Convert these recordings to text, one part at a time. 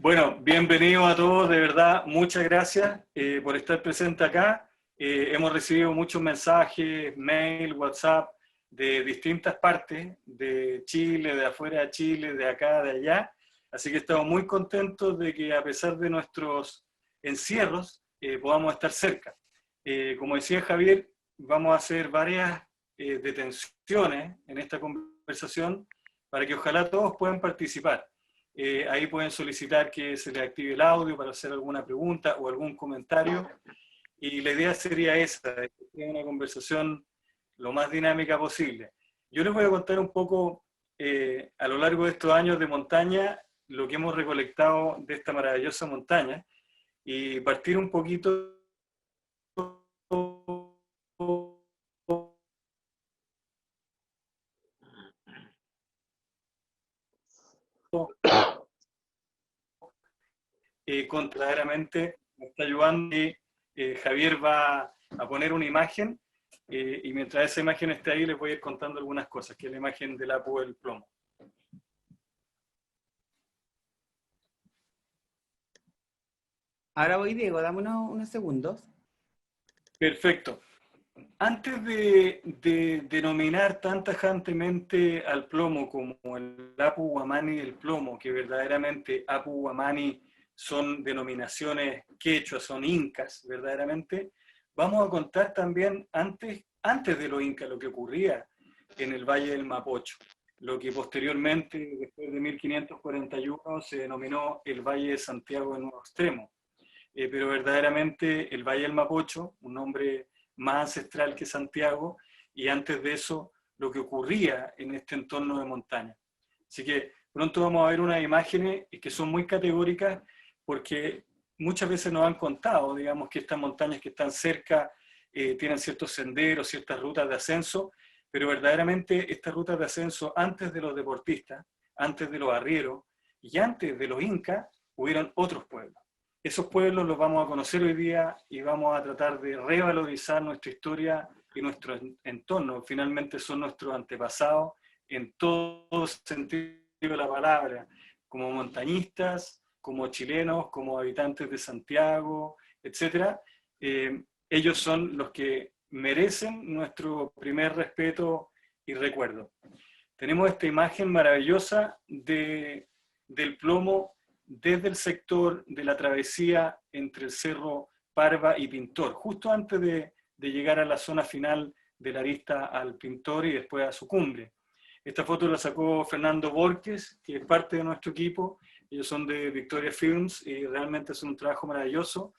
Bueno, bienvenidos a todos, de verdad, muchas gracias por estar presente acá. Hemos recibido muchos mensajes, mail, WhatsApp, de distintas partes, de Chile, de afuera de Chile, de acá, de allá. Así que estamos muy contentos de que a pesar de nuestros encierros, podamos estar cerca. Como decía Javier, vamos a hacer varias detenciones en esta conversación para que ojalá todos puedan participar. Ahí pueden solicitar que se les active el audio para hacer alguna pregunta o algún comentario. Y la idea sería esa, que sea una conversación lo más dinámica posible. Yo les voy a contar un poco, a lo largo de estos años de montaña, lo que hemos recolectado de esta maravillosa montaña y partir un poquito contrariamente me está ayudando y Javier va a poner una imagen y mientras esa imagen esté ahí les voy a ir contando algunas cosas, que es la imagen del Apu del Plomo. Ahora voy, Diego, dame unos segundos. Perfecto. Antes de denominar tan tajantemente al plomo como el Apu Guamani del plomo, que verdaderamente Apu Guamani son denominaciones quechua, son incas, verdaderamente, vamos a contar también antes de los incas lo que ocurría en el Valle del Mapocho, lo que posteriormente, después de 1541, se denominó el Valle de Santiago de Nuevo Extremo. Pero verdaderamente el Valle del Mapocho, un nombre más ancestral que Santiago, y antes de eso lo que ocurría en este entorno de montaña. Así que pronto vamos a ver unas imágenes que son muy categóricas porque muchas veces nos han contado, digamos, que estas montañas que están cerca tienen ciertos senderos, ciertas rutas de ascenso, pero verdaderamente estas rutas de ascenso antes de los deportistas, antes de los arrieros y antes de los incas, hubieron otros pueblos. Esos pueblos los vamos a conocer hoy día y vamos a tratar de revalorizar nuestra historia y nuestro entorno. Finalmente son nuestros antepasados en todo sentido de la palabra, como montañistas, como chilenos, como habitantes de Santiago, etc. Ellos son los que merecen nuestro primer respeto y recuerdo. Tenemos esta imagen maravillosa del plomo desde el sector de la travesía entre el Cerro Parva y Pintor, justo antes de llegar a la zona final de la arista al Pintor y después a su cumbre. Esta foto la sacó Fernando Borges, que es parte de nuestro equipo. Ellos son de Victoria Films y realmente es un trabajo maravilloso.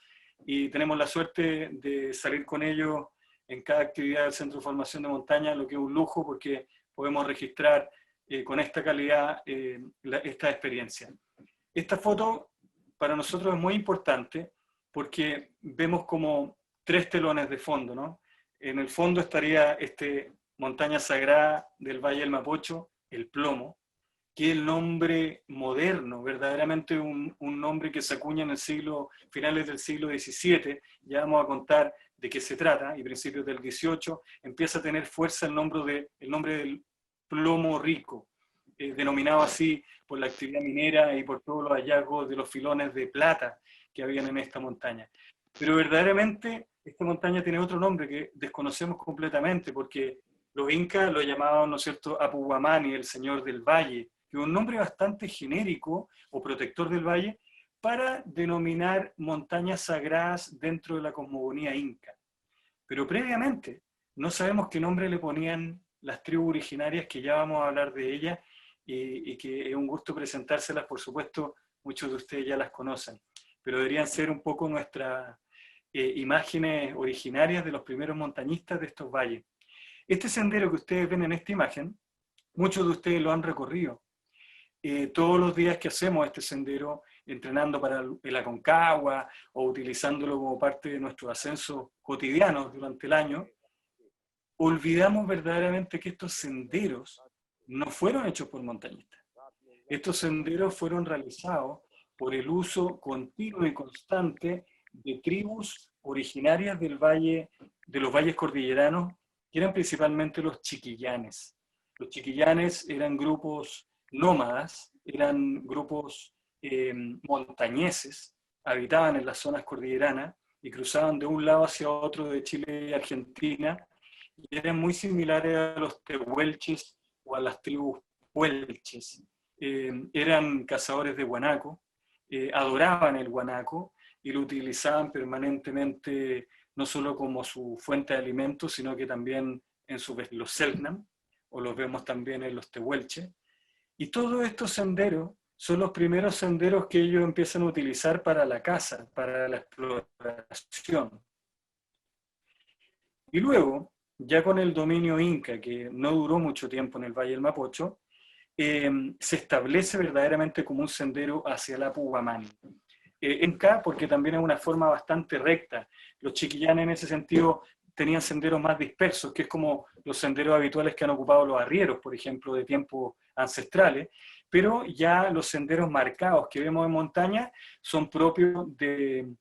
Y tenemos la suerte de salir con ellos en cada actividad del Centro de Formación de Montaña, lo que es un lujo porque podemos registrar con esta calidad esta experiencia. Esta foto para nosotros es muy importante porque vemos como tres telones de fondo, ¿no? En el fondo estaría este montaña sagrada del Valle del Mapocho, el Plomo, que es el nombre moderno, verdaderamente un nombre que se acuña en el finales del siglo XVII, ya vamos a contar de qué se trata, y principios del XVIII, empieza a tener fuerza el nombre del plomo rico, denominado así por la actividad minera y por todos los hallazgos de los filones de plata que habían en esta montaña. Pero verdaderamente esta montaña tiene otro nombre que desconocemos completamente, porque los incas lo llamaban, ¿no es cierto?, Apu Guamani, el señor del valle, que es un nombre bastante genérico o protector del valle para denominar montañas sagradas dentro de la cosmogonía inca. Pero previamente no sabemos qué nombre le ponían las tribus originarias, que ya vamos a hablar de ellas, y que es un gusto presentárselas, por supuesto, muchos de ustedes ya las conocen, pero deberían ser un poco nuestras imágenes originarias de los primeros montañistas de estos valles. Este sendero que ustedes ven en esta imagen, muchos de ustedes lo han recorrido. Todos los días que hacemos este sendero, entrenando para el Aconcagua o utilizándolo como parte de nuestros ascensos cotidianos durante el año, olvidamos verdaderamente que estos senderos no fueron hechos por montañistas. Estos senderos fueron realizados por el uso continuo y constante de tribus originarias del valle, de los valles cordilleranos, que eran principalmente los chiquillanes. Los chiquillanes eran grupos nómadas, eran grupos montañeses, habitaban en las zonas cordilleranas y cruzaban de un lado hacia otro de Chile y Argentina, y eran muy similares a los tehuelches o a las tribus puelches. Eran cazadores de guanaco, adoraban el guanaco y lo utilizaban permanentemente, no solo como su fuente de alimentos, sino que también en los selknam, o los vemos también en los tehuelches. Y todos estos senderos son los primeros senderos que ellos empiezan a utilizar para la caza, para la exploración. Y luego, ya con el dominio inca, que no duró mucho tiempo en el Valle del Mapocho, se establece verdaderamente como un sendero hacia el Apu Guamani. Inca, porque también es una forma bastante recta. Los chiquillanes en ese sentido tenían senderos más dispersos, que es como los senderos habituales que han ocupado los arrieros, por ejemplo, de tiempos ancestrales, pero ya los senderos marcados que vemos en montaña son propios de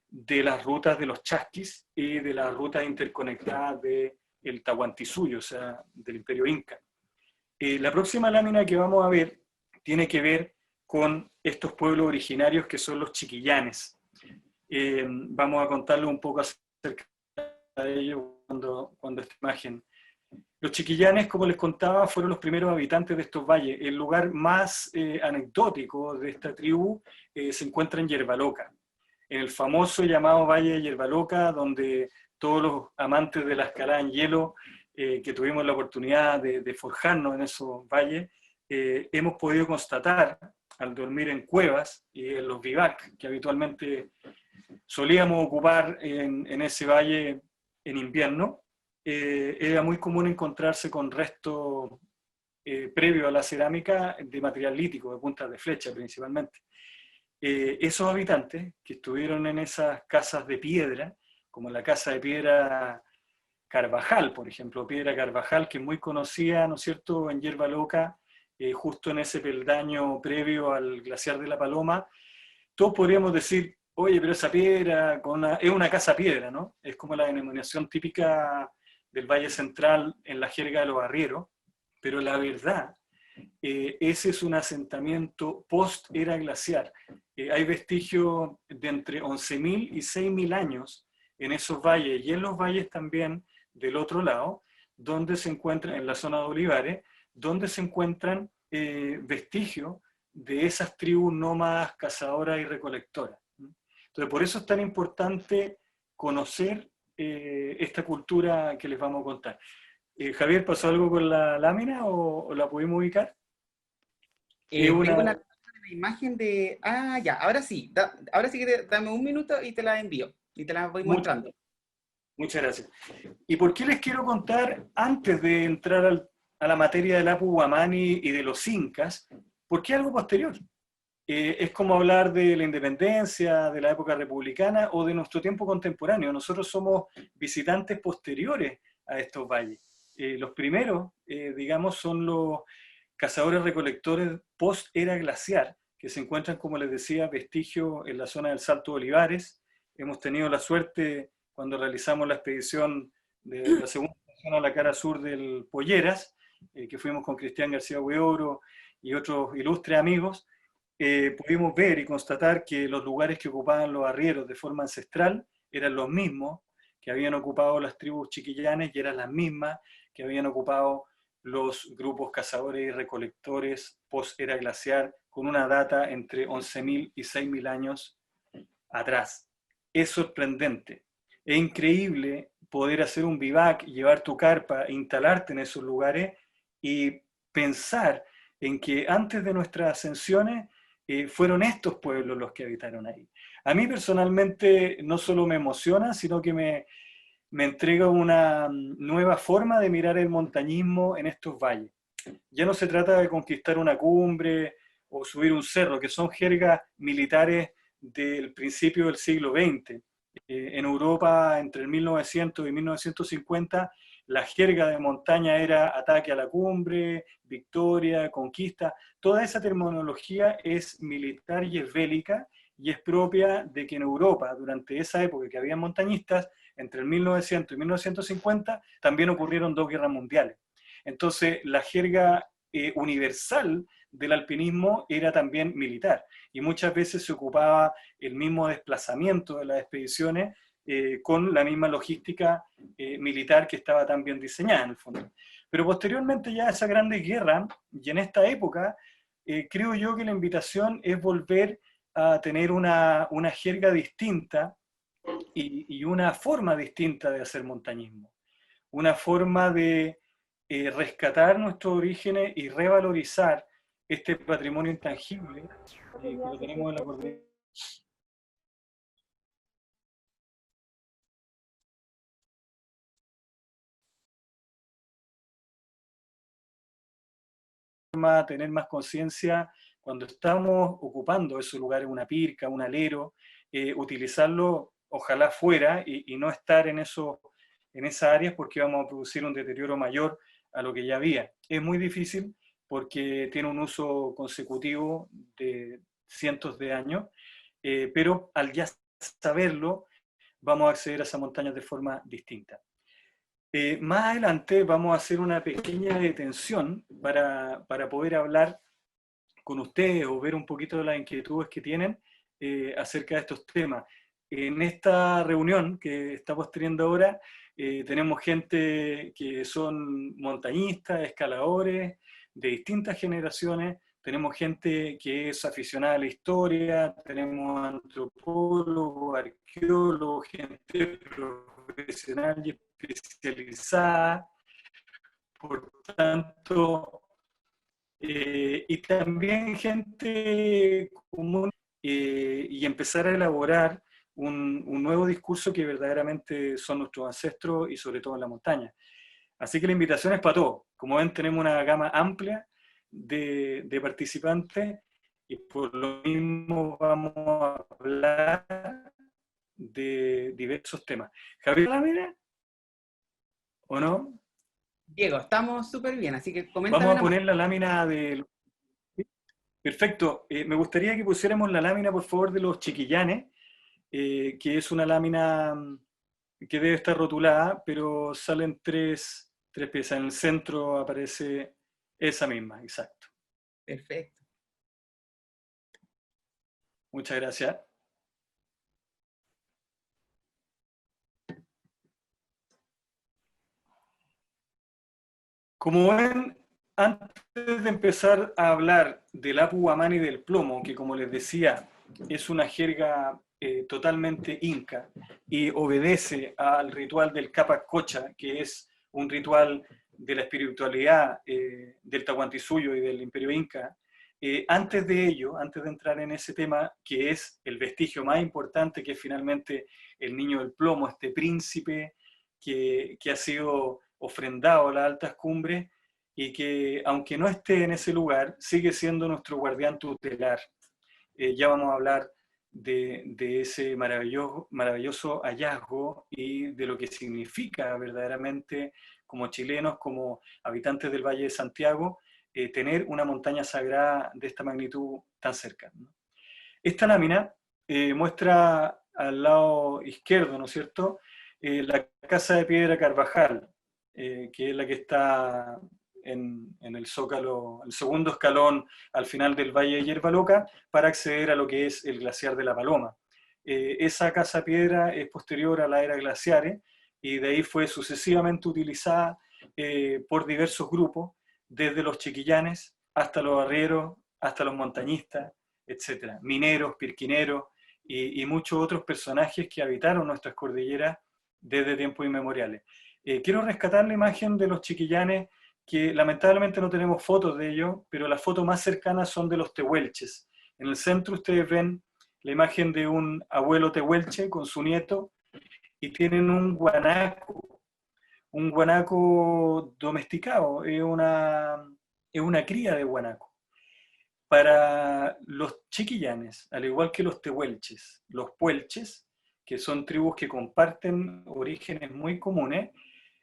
las rutas de los chasquis y de las rutas interconectadas del Tahuantinsuyo, o sea, del Imperio Inca. La próxima lámina que vamos a ver tiene que ver con estos pueblos originarios que son los chiquillanes. Vamos a contarles un poco acerca de ellos cuando esta imagen. Los chiquillanes, como les contaba, fueron los primeros habitantes de estos valles. El lugar más anecdótico de esta tribu se encuentra en Yerbaloca, en el famoso llamado Valle de Yerbaloca, donde todos los amantes de la escalada en hielo que tuvimos la oportunidad de forjarnos en esos valles, hemos podido constatar al dormir en cuevas y en los bivac que habitualmente solíamos ocupar en ese valle en invierno, era muy común encontrarse con restos previo a la cerámica de material lítico, de puntas de flecha principalmente. Esos habitantes que estuvieron en esas casas de piedra, como la casa de piedra Carvajal, por ejemplo, Piedra Carvajal, que es muy conocida, ¿no es cierto?, en Yerbaloca, justo en ese peldaño previo al glaciar de la Paloma, todos podríamos decir, oye, pero esa piedra es una casa piedra, ¿no? Es como la denominación típica del Valle Central en la jerga de los arrieros, pero la verdad, ese es un asentamiento post-era glaciar. Hay vestigios de entre 11.000 y 6.000 años en esos valles, y en los valles también del otro lado, donde se encuentran, en la zona de olivares, donde se encuentran vestigios de esas tribus nómadas, cazadoras y recolectoras. Entonces, por eso es tan importante conocer esta cultura que les vamos a contar. Javier, ¿pasó algo con la lámina o la pudimos ubicar? Tengo una imagen de... Ah, ya, ahora sí. Ahora sí que dame un minuto y te la envío. Y te la voy mostrando. Muchas gracias. ¿Y por qué les quiero contar, antes de entrar a la materia del Apu Guamani y de los incas, por qué algo posterior? Es como hablar de la independencia, de la época republicana o de nuestro tiempo contemporáneo. Nosotros somos visitantes posteriores a estos valles. Los primeros, digamos, son los cazadores-recolectores post-era glaciar, que se encuentran, como les decía, vestigios en la zona del Salto de Olivares. Hemos tenido la suerte, cuando realizamos la expedición de la segunda zona a la cara sur del Polleras, que fuimos con Cristian García Hueoro y otros ilustres amigos, pudimos ver y constatar que los lugares que ocupaban los arrieros de forma ancestral eran los mismos que habían ocupado las tribus chiquillanes y eran las mismas que habían ocupado los grupos cazadores y recolectores post-era glaciar, con una data entre 11.000 y 6.000 años atrás. Es sorprendente, es increíble poder hacer un bivac, llevar tu carpa, instalarte en esos lugares y pensar en que antes de nuestras ascensiones fueron estos pueblos los que habitaron ahí. A mí personalmente no solo me emociona, sino que me entrega una nueva forma de mirar el montañismo en estos valles. Ya no se trata de conquistar una cumbre o subir un cerro, que son jergas militares del principio del siglo XX. En Europa, entre el 1900 y 1950, la jerga de montaña era ataque a la cumbre, victoria, conquista. Toda esa terminología es militar y es bélica, y es propia de que en Europa, durante esa época que había montañistas, entre el 1900 y 1950, también ocurrieron 2 guerras mundiales. Entonces, la jerga universal del alpinismo era también militar, y muchas veces se ocupaba el mismo desplazamiento de las expediciones con la misma logística militar que estaba tan bien diseñada en el fondo. Pero posteriormente ya a esa grande guerra, y en esta época, creo yo que la invitación es volver a tener una jerga distinta y una forma distinta de hacer montañismo. Una forma de rescatar nuestros orígenes y revalorizar este patrimonio intangible que lo tenemos en la cordillera. Tener más conciencia cuando estamos ocupando esos lugares, una pirca, un alero, utilizarlo ojalá fuera y no estar en esas áreas porque vamos a producir un deterioro mayor a lo que ya había. Es muy difícil porque tiene un uso consecutivo de cientos de años, pero al ya saberlo, vamos a acceder a esas montañas de forma distinta. Más adelante vamos a hacer una pequeña detención para poder hablar con ustedes o ver un poquito de las inquietudes que tienen acerca de estos temas. En esta reunión que estamos teniendo ahora, tenemos gente que son montañistas, escaladores, de distintas generaciones, tenemos gente que es aficionada a la historia, tenemos antropólogos, arqueólogos, gente profesional y especializada, por tanto, y también gente común, y empezar a elaborar un nuevo discurso que verdaderamente son nuestros ancestros y sobre todo en la montaña. Así que la invitación es para todos. Como ven, tenemos una gama amplia de participantes y por lo mismo vamos a hablar de diversos temas. Javier Lámina, ¿o no? Diego, estamos súper bien, así que coméntame Vamos a nomás. poner la lámina de... Perfecto. Me gustaría que pusiéramos la lámina, por favor, de los chiquillanes, que es una lámina que debe estar rotulada, pero salen tres piezas. En el centro aparece esa misma, exacto. Perfecto. Muchas gracias. Como ven, antes de empezar a hablar del Apu Guamani y del plomo, que como les decía, es una jerga totalmente inca y obedece al ritual del Capac Cocha, que es un ritual de la espiritualidad del Tahuantinsuyo y del Imperio Inca, antes de ello, antes de entrar en ese tema, que es el vestigio más importante, que es finalmente el niño del plomo, este príncipe que ha sido ofrendado a las altas cumbres y que, aunque no esté en ese lugar, sigue siendo nuestro guardián tutelar. Ya vamos a hablar de ese maravilloso hallazgo y de lo que significa verdaderamente como chilenos, como habitantes del Valle de Santiago, tener una montaña sagrada de esta magnitud tan cerca, ¿no? Esta lámina muestra al lado izquierdo, ¿no es cierto?, la casa de piedra Carvajal, que es la que está en el zócalo, el segundo escalón al final del Valle de Hierba Loca, para acceder a lo que es el glaciar de la Paloma. Esa casa de piedra es posterior a la era glaciares, y de ahí fue sucesivamente utilizada por diversos grupos, desde los chiquillanes hasta los arrieros, hasta los montañistas, etcétera, mineros, pirquineros y muchos otros personajes que habitaron nuestras cordilleras desde tiempos inmemoriales. Quiero rescatar la imagen de los chiquillanes, que lamentablemente no tenemos fotos de ellos, pero las fotos más cercanas son de los tehuelches. En el centro ustedes ven la imagen de un abuelo tehuelche con su nieto, y tienen un guanaco domesticado, es una cría de guanaco. Para los chiquillanes, al igual que los tehuelches, los puelches, que son tribus que comparten orígenes muy comunes,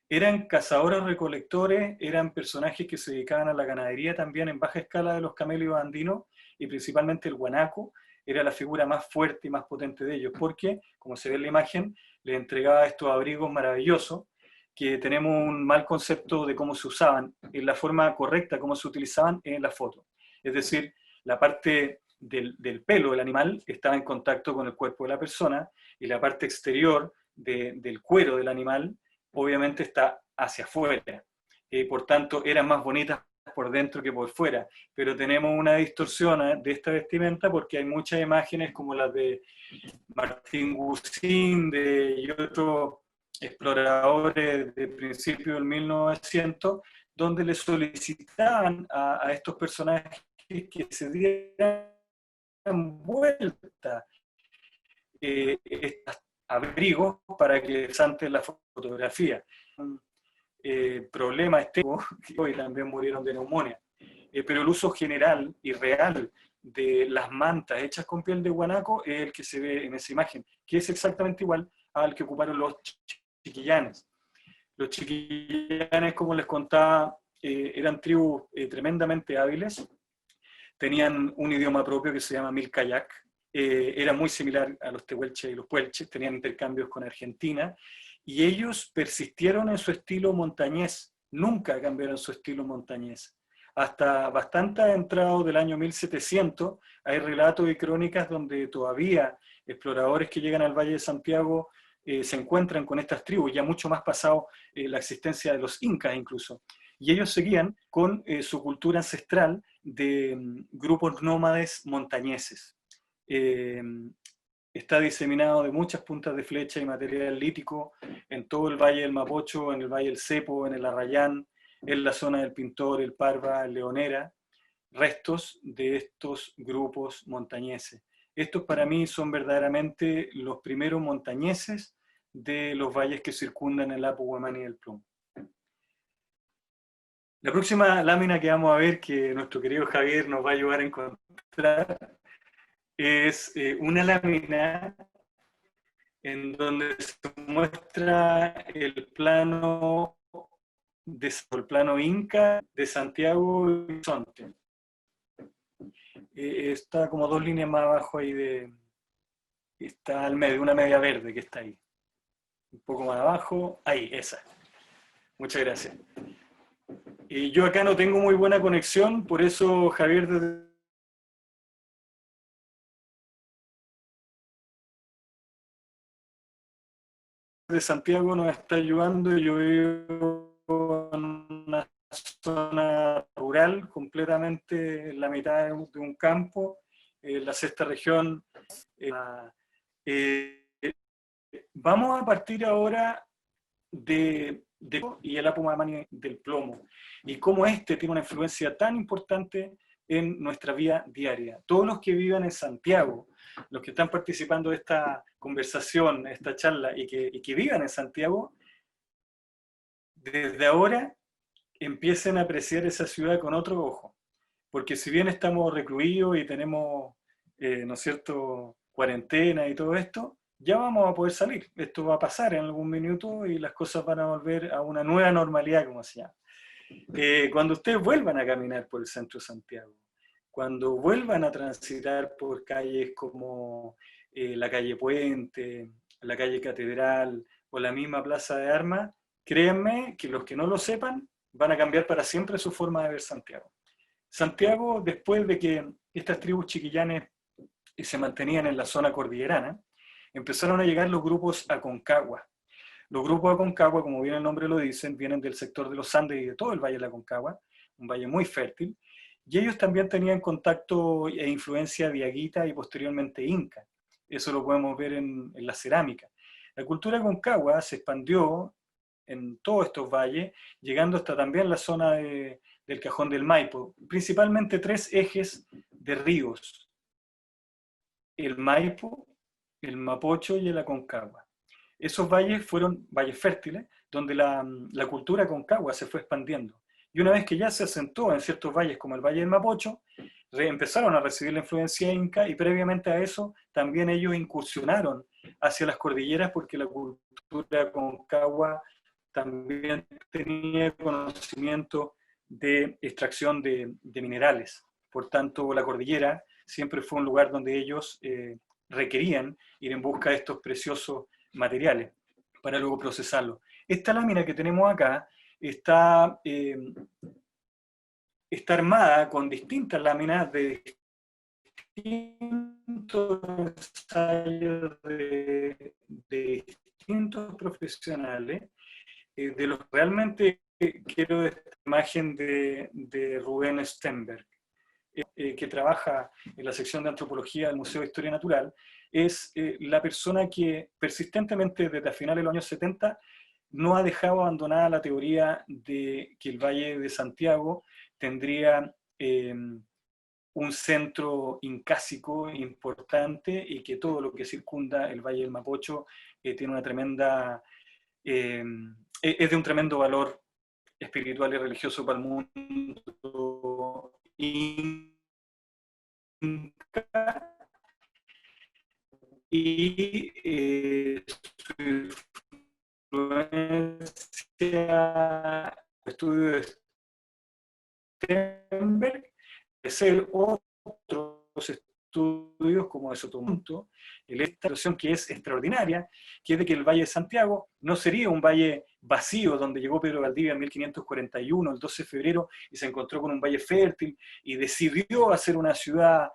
eran cazadores recolectores, eran personajes que se dedicaban a la ganadería también en baja escala de los camélidos andinos, y principalmente el guanaco era la figura más fuerte y más potente de ellos, porque, como se ve en la imagen, les entregaba estos abrigos maravillosos, que tenemos un mal concepto de cómo se usaban, en la forma correcta, cómo se utilizaban en la foto. Es decir, la parte del pelo del animal estaba en contacto con el cuerpo de la persona y la parte exterior del cuero del animal obviamente está hacia afuera. Por tanto, eran más bonitas por dentro que por fuera, pero tenemos una distorsión de esta vestimenta porque hay muchas imágenes como las de Martín Gusín y otros exploradores de principios del 1900, donde le solicitaban a estos personajes que se dieran vuelta estos abrigos para que resalten la fotografía. Problema estético, y también murieron de neumonía. Pero el uso general y real de las mantas hechas con piel de guanaco es el que se ve en esa imagen, que es exactamente igual al que ocuparon los chiquillanes. Los chiquillanes, como les contaba, eran tribus tremendamente hábiles, tenían un idioma propio que se llama Milcayac, era muy similar a los tehuelches y los puelches, tenían intercambios con Argentina, y ellos persistieron en su estilo montañés, nunca cambiaron su estilo montañés. Hasta bastante entrado del año 1700, hay relatos y crónicas donde todavía exploradores que llegan al Valle de Santiago se encuentran con estas tribus, ya mucho más pasado la existencia de los incas incluso. Y ellos seguían con su cultura ancestral de grupos nómades montañeses. Está diseminado de muchas puntas de flecha y material lítico en todo el Valle del Mapocho, en el Valle del Cepo, en el Arrayán, en la zona del Pintor, el Parva, el Leonera, restos de estos grupos montañeses. Estos para mí son verdaderamente los primeros montañeses de los valles que circundan el Apu, Guamani y el Plomo. La próxima lámina que vamos a ver, que nuestro querido Javier nos va a ayudar a encontrar, es una lámina en donde se muestra el plano inca de Santiago y Horizonte. Está como 2 líneas más abajo ahí está al medio, una media verde que está ahí. Un poco más abajo, ahí, esa. Muchas gracias. Yo acá no tengo muy buena conexión, por eso Javier de Santiago nos está ayudando. Yo vivo en una zona rural, completamente en la mitad de un campo, la sexta región. Vamos a partir ahora y el Apu Guamani del Plomo, y cómo este tiene una influencia tan importante en nuestra vida diaria. Todos los que vivan en Santiago, los que están participando de esta conversación, esta charla, y que vivan en Santiago, desde ahora empiecen a apreciar esa ciudad con otro ojo. Porque si bien estamos recluidos y tenemos, ¿no es cierto?, cuarentena y todo esto, ya vamos a poder salir. Esto va a pasar en algún minuto y las cosas van a volver a una nueva normalidad, como se llama. Cuando ustedes vuelvan a caminar por el centro de Santiago, cuando vuelvan a transitar por calles como la calle Puente, la calle Catedral o la misma Plaza de Armas, créanme que los que no lo sepan van a cambiar para siempre su forma de ver Santiago. Santiago, después de que estas tribus chiquillanes se mantenían en la zona cordillerana, empezaron a llegar los grupos Aconcagua. Los grupos Aconcagua, como bien el nombre lo dicen, vienen del sector de los Andes y de todo el Valle de la Aconcagua, un valle muy fértil, y ellos también tenían contacto e influencia diaguita y posteriormente inca. Eso lo podemos ver en la cerámica. La cultura Aconcagua se expandió en todos estos valles, llegando hasta también la zona del Cajón del Maipo, principalmente 3 ejes de ríos: el Maipo, el Mapocho y el Aconcagua. Esos valles fueron valles fértiles, donde la cultura Aconcagua se fue expandiendo. Y una vez que ya se asentó en ciertos valles como el Valle del Mapocho, empezaron a recibir la influencia inca, y previamente a eso también ellos incursionaron hacia las cordilleras, porque la cultura Aconcagua también tenía conocimiento de extracción de minerales. Por tanto, la cordillera siempre fue un lugar donde ellos requerían ir en busca de estos preciosos materiales para luego procesarlos. Esta lámina que tenemos acá está está armada con distintas láminas de distintos ensayos de distintos profesionales, de los que realmente quiero esta imagen de Rubén Stenberg, que trabaja en la sección de antropología del Museo de Historia Natural. Es la persona que persistentemente desde finales de los años 70 no ha dejado abandonada la teoría de que el Valle de Santiago tendría un centro incásico importante y que todo lo que circunda el Valle del Mapocho tiene una tremenda, es de un tremendo valor espiritual y religioso para el mundo inca, y su influencia, estudio de Stenberg, es el otros estudios como de Sotomonte, esta situación que es extraordinaria, que es de que el Valle de Santiago no sería un valle vacío donde llegó Pedro Valdivia en 1541, el 12 de febrero, y se encontró con un valle fértil y decidió hacer una ciudad.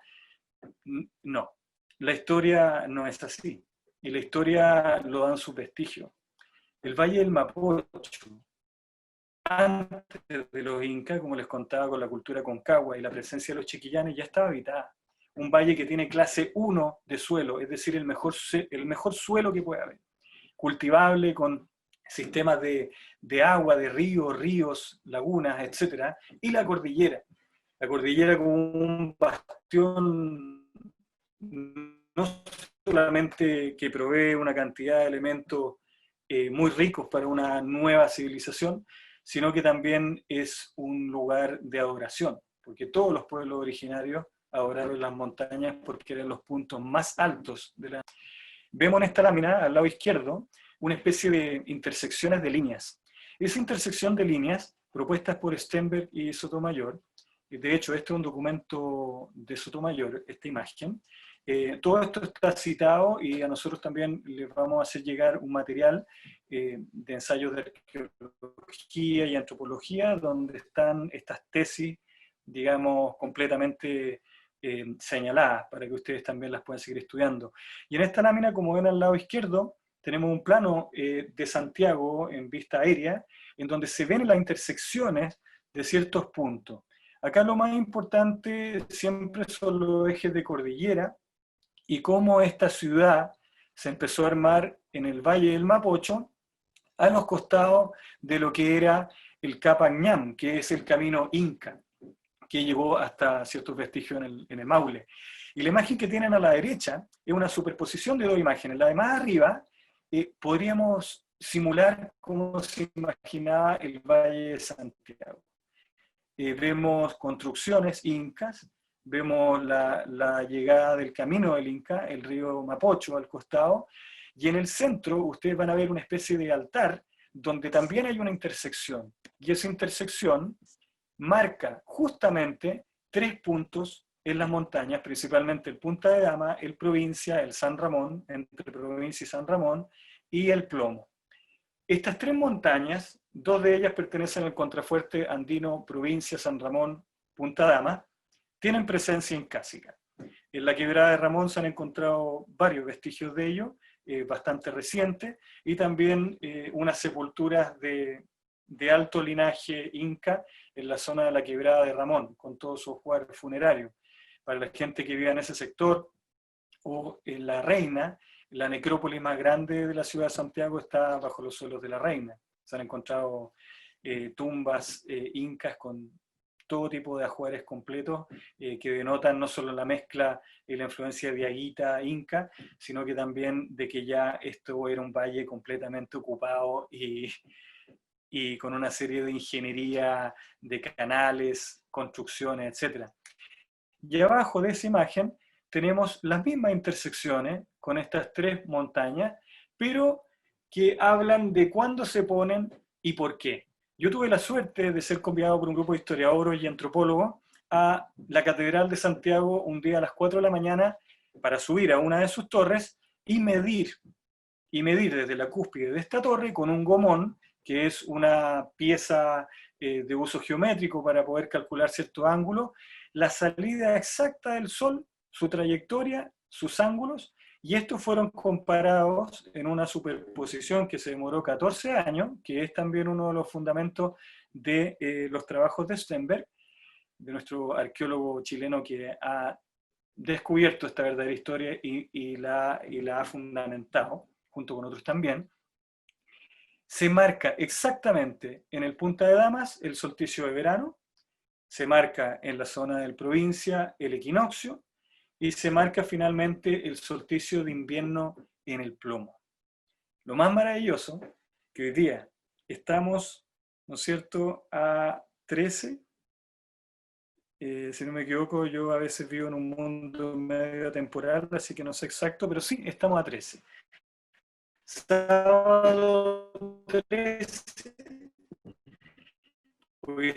No, la historia no es así, y la historia lo dan su vestigio. El Valle del Mapocho, antes de los incas, como les contaba, con la cultura concagua y la presencia de los chiquillanes, ya estaba habitada. Un valle que tiene clase 1 de suelo, es decir, el mejor suelo que puede haber. Cultivable, con sistemas de agua, de ríos, lagunas, etc. Y la cordillera. La cordillera como un bastión no solamente que provee una cantidad de elementos muy ricos para una nueva civilización, sino que también es un lugar de adoración, porque todos los pueblos originarios adoraron las montañas porque eran los puntos más altos de la... Vemos en esta lámina, al lado izquierdo, una especie de intersecciones de líneas. Esa intersección de líneas, propuestas por Stenberg y Sotomayor, de hecho, este es un documento de Sotomayor, esta imagen. Todo esto está citado y a nosotros también les vamos a hacer llegar un material de ensayos de arqueología y antropología, donde están estas tesis, digamos, completamente señaladas, para que ustedes también las puedan seguir estudiando. Y en esta lámina, como ven al lado izquierdo, tenemos un plano de Santiago en vista aérea, en donde se ven las intersecciones de ciertos puntos. Acá lo más importante siempre son los ejes de cordillera y cómo esta ciudad se empezó a armar en el Valle del Mapocho, a los costados de lo que era el Capañam, que es el camino inca, que llegó hasta ciertos vestigios en el Maule. Y la imagen que tienen a la derecha es una superposición de dos imágenes. La de más arriba podríamos simular cómo se imaginaba el Valle de Santiago. Vemos construcciones incas, vemos la llegada del camino del Inca, el río Mapocho al costado, y en el centro ustedes van a ver una especie de altar donde también hay una intersección, y esa intersección marca justamente 3 puntos en las montañas, principalmente el Punta de Dama, el Provincia, el San Ramón, entre Provincia y San Ramón, y el Plomo. Estas 3 montañas, 2 de ellas pertenecen al contrafuerte andino Provincia, San Ramón, Punta Dama, tienen presencia incásica. En la quebrada de Ramón se han encontrado varios vestigios de ello, bastante recientes, y también unas sepulturas de alto linaje inca en la zona de la quebrada de Ramón, con todo su ajuar funerario. Para la gente que vive en ese sector, o en La Reina, la necrópolis más grande de la ciudad de Santiago está bajo los suelos de La Reina. Se han encontrado tumbas incas con todo tipo de ajuares completos que denotan no solo la mezcla y la influencia diaguita inca, sino que también de que ya esto era un valle completamente ocupado y con una serie de ingeniería de canales, construcciones, etc. Y abajo de esa imagen tenemos las mismas intersecciones con estas 3 montañas, pero que hablan de cuándo se ponen y por qué. Yo tuve la suerte de ser convidado por un grupo de historiadores y antropólogos a la Catedral de Santiago un día a las 4 de la mañana para subir a una de sus torres y medir desde la cúspide de esta torre con un gomón, que es una pieza de uso geométrico para poder calcular ciertos ángulos, la salida exacta del Sol, su trayectoria, sus ángulos, y estos fueron comparados en una superposición que se demoró 14 años, que es también uno de los fundamentos de los trabajos de Sternberg, de nuestro arqueólogo chileno que ha descubierto esta verdadera historia y la ha fundamentado, junto con otros también. Se marca exactamente en el Punta de Damas el solsticio de verano, se marca en la zona del provincia el equinoccio, y se marca finalmente el solsticio de invierno en el Plomo. Lo más maravilloso, que hoy día estamos, ¿no es cierto?, a 13. Si no me equivoco, yo a veces vivo en un mundo medio temporal, así que no sé exacto, pero sí, estamos a 13. Sábado 13, hoy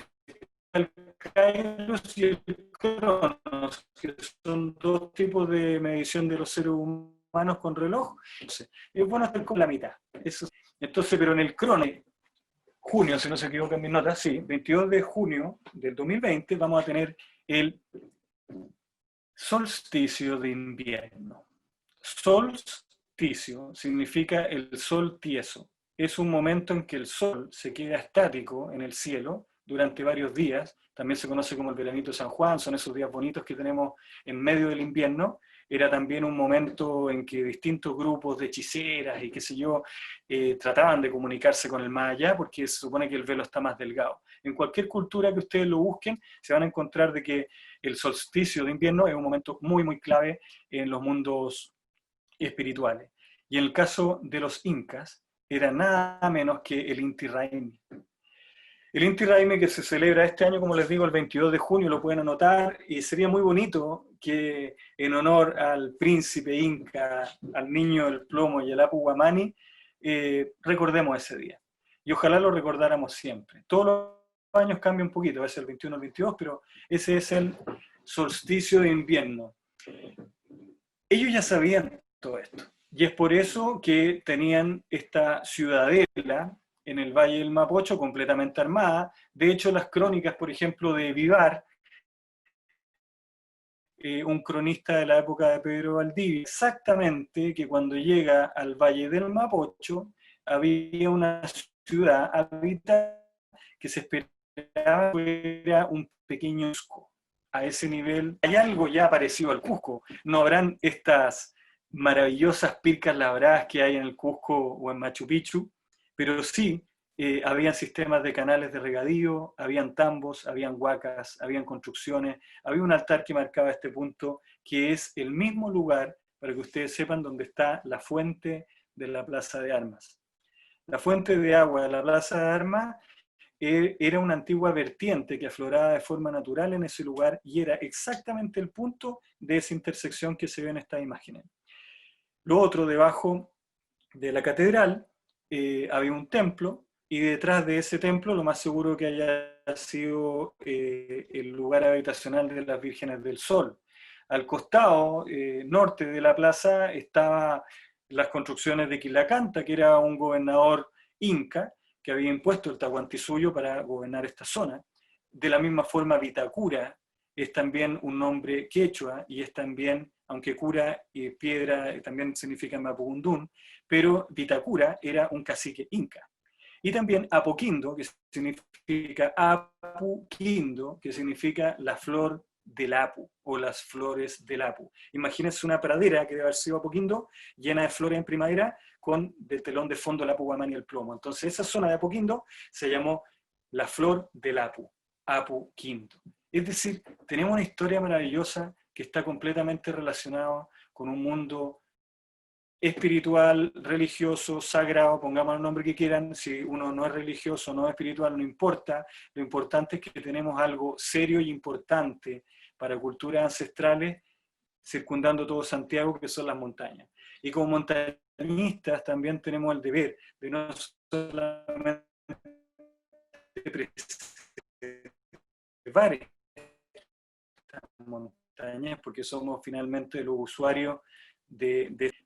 el Kairos y el Cronos, que son dos tipos de medición de los seres humanos con reloj. Entonces, es bueno estar con la mitad. Eso. Entonces, pero en el Cronos, junio, si no se equivoca en mis notas, sí, 22 de junio del 2020, vamos a tener el solsticio de invierno. Solsticio significa el sol tieso. Es un momento en que el sol se queda estático en el cielo durante varios días. También se conoce como el veranito de San Juan, son esos días bonitos que tenemos en medio del invierno. Era también un momento en que distintos grupos de hechiceras y qué sé yo, trataban de comunicarse con el más allá, porque se supone que el velo está más delgado. En cualquier cultura que ustedes lo busquen, se van a encontrar de que el solsticio de invierno es un momento muy, muy clave en los mundos espirituales. Y en el caso de los incas, era nada menos que el Inti Raymi. El Inti Raymi, que se celebra este año, como les digo, el 22 de junio, lo pueden anotar, y sería muy bonito que en honor al príncipe inca, al niño del plomo y al Apu Guamani, recordemos ese día. Y ojalá lo recordáramos siempre. Todos los años cambia un poquito, a veces el 21 o el 22, pero ese es el solsticio de invierno. Ellos ya sabían todo esto. Y es por eso que tenían esta ciudadela en el Valle del Mapocho completamente armada. De hecho, las crónicas, por ejemplo, de Vivar, un cronista de la época de Pedro Valdivia, exactamente que cuando llega al Valle del Mapocho había una ciudad habitada que se esperaba que fuera un pequeño Cusco. A ese nivel, hay algo ya parecido al Cusco. No habrán estas maravillosas pircas labradas que hay en el Cusco o en Machu Picchu, pero sí habían sistemas de canales de regadío, habían tambos, habían huacas, habían construcciones, había un altar que marcaba este punto, que es el mismo lugar, para que ustedes sepan, donde está la fuente de la Plaza de Armas. La fuente de agua de la Plaza de Armas era una antigua vertiente que afloraba de forma natural en ese lugar y era exactamente el punto de esa intersección que se ve en estas imágenes. Lo otro, debajo de la catedral había un templo, y detrás de ese templo lo más seguro que haya sido el lugar habitacional de las Vírgenes del Sol. Al costado norte de la plaza estaban las construcciones de Quilacanta, que era un gobernador inca que había impuesto el Tahuantinsuyo para gobernar esta zona. De la misma forma, Vitacura es también un nombre quechua y es también, aunque cura y piedra también significa Mapudungún, pero Vitacura era un cacique inca. Y también Apoquindo, que significa Apuquindo, que significa la flor del Apu o las flores del Apu. Imagínense una pradera que debe haber sido Apoquindo, llena de flores en primavera, con de telón de fondo el Apu Guamani y el plomo. Entonces esa zona de Apoquindo se llamó la flor del Apu, Apuquindo. Es decir, tenemos una historia maravillosa que está completamente relacionada con un mundo espiritual, religioso, sagrado, pongamos el nombre que quieran. Si uno no es religioso, no es espiritual, no importa. Lo importante es que tenemos algo serio y importante para culturas ancestrales circundando todo Santiago, que son las montañas. Y como montañistas también tenemos el deber de no solamente preservar estas montañas, porque somos finalmente los usuarios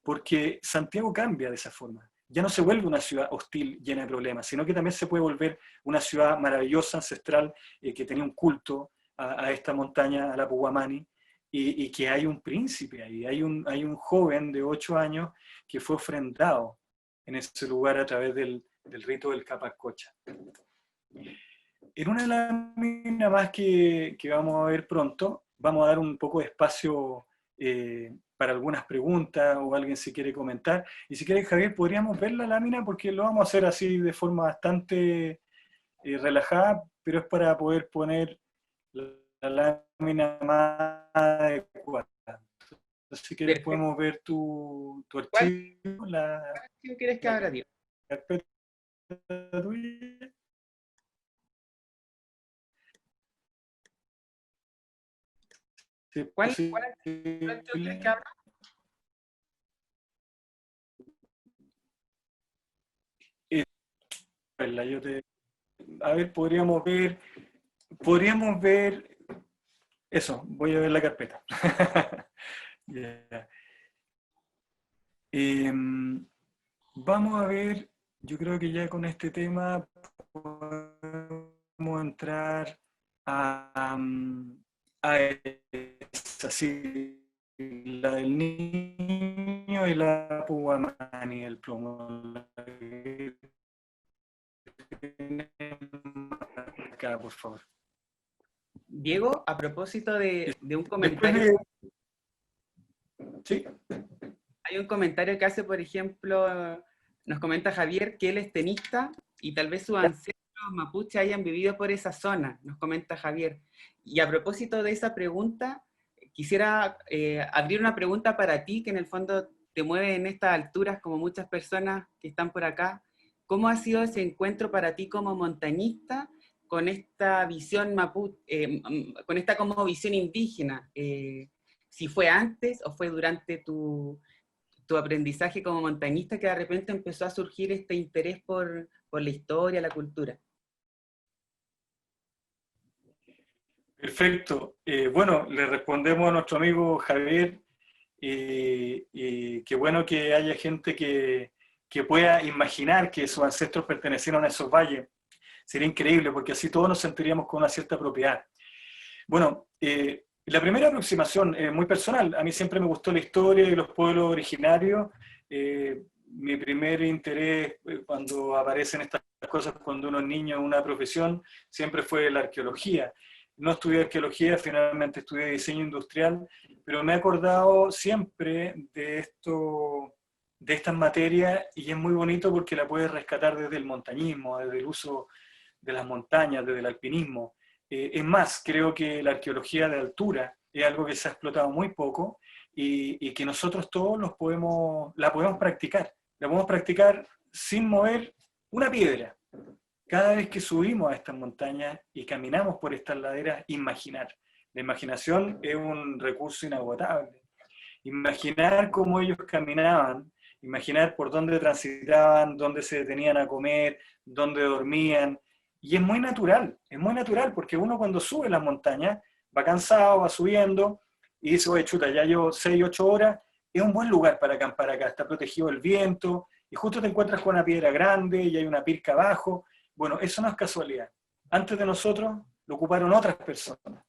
porque Santiago cambia de esa forma. ya no se vuelve una ciudad hostil, llena de problemas, sino que también se puede volver una ciudad maravillosa, ancestral, que tenía un culto a esta montaña, a la Puguamani, y que hay un príncipe ahí, hay un joven de 8 años que fue ofrendado en ese lugar a través del rito del Capacocha. En una lámina más que vamos a ver pronto, vamos a dar un poco de espacio para algunas preguntas o alguien si quiere comentar. Y si quiere, Javier, podríamos ver la lámina porque lo vamos a hacer así de forma bastante relajada, pero es para poder poner la lámina más adecuada. Entonces, si quieres, podemos ver tu archivo, ¿Cuál archivo quieres que abra, tío? Carpeta tuya. ¿Cuál archivo quieres que abra? A ver, podríamos ver, eso, voy a ver la carpeta. Yeah. Vamos a ver, yo creo que ya con este tema podemos entrar a esa, sí, la del niño y la Puguamani, el plomo. Acá, por favor. Diego, a propósito de un comentario. Sí. Hay un comentario que hace, por ejemplo, nos comenta Javier que él es tenista y tal vez sus ancestros mapuche hayan vivido por esa zona, nos comenta Javier. Y a propósito de esa pregunta, quisiera abrir una pregunta para ti, que en el fondo te mueve en estas alturas como muchas personas que están por acá. ¿Cómo ha sido ese encuentro para ti como montañista con esta visión mapuche, con esta como visión indígena? Si fue antes o fue durante tu aprendizaje como montañista que de repente empezó a surgir este interés por la historia, la cultura. Perfecto. Bueno, le respondemos a nuestro amigo Javier, qué bueno que haya gente que pueda imaginar que sus ancestros pertenecieron a esos valles. Sería increíble, porque así todos nos sentiríamos con una cierta propiedad. Bueno, la primera aproximación es muy personal. A mí siempre me gustó la historia y los pueblos originarios. Mi primer interés cuando aparecen estas cosas, cuando uno es niño en una profesión, siempre fue la arqueología. No estudié arqueología, finalmente estudié diseño industrial, pero me he acordado siempre de estas materias, y es muy bonito porque la puedes rescatar desde el montañismo, desde el uso de las montañas, desde el alpinismo. Es más, creo que la arqueología de altura es algo que se ha explotado muy poco y que nosotros todos la podemos practicar. La podemos practicar sin mover una piedra. Cada vez que subimos a estas montañas y caminamos por estas laderas, imaginar. La imaginación es un recurso inagotable. Imaginar cómo ellos caminaban, imaginar por dónde transitaban, dónde se detenían a comer, dónde dormían. Y es muy natural, porque uno cuando sube las montañas va cansado, va subiendo y dice, oye, chuta, ya llevo 6, 8 horas, es un buen lugar para acampar acá, está protegido del viento, y justo te encuentras con una piedra grande y hay una pirca abajo. Bueno, eso no es casualidad. Antes de nosotros lo ocuparon otras personas,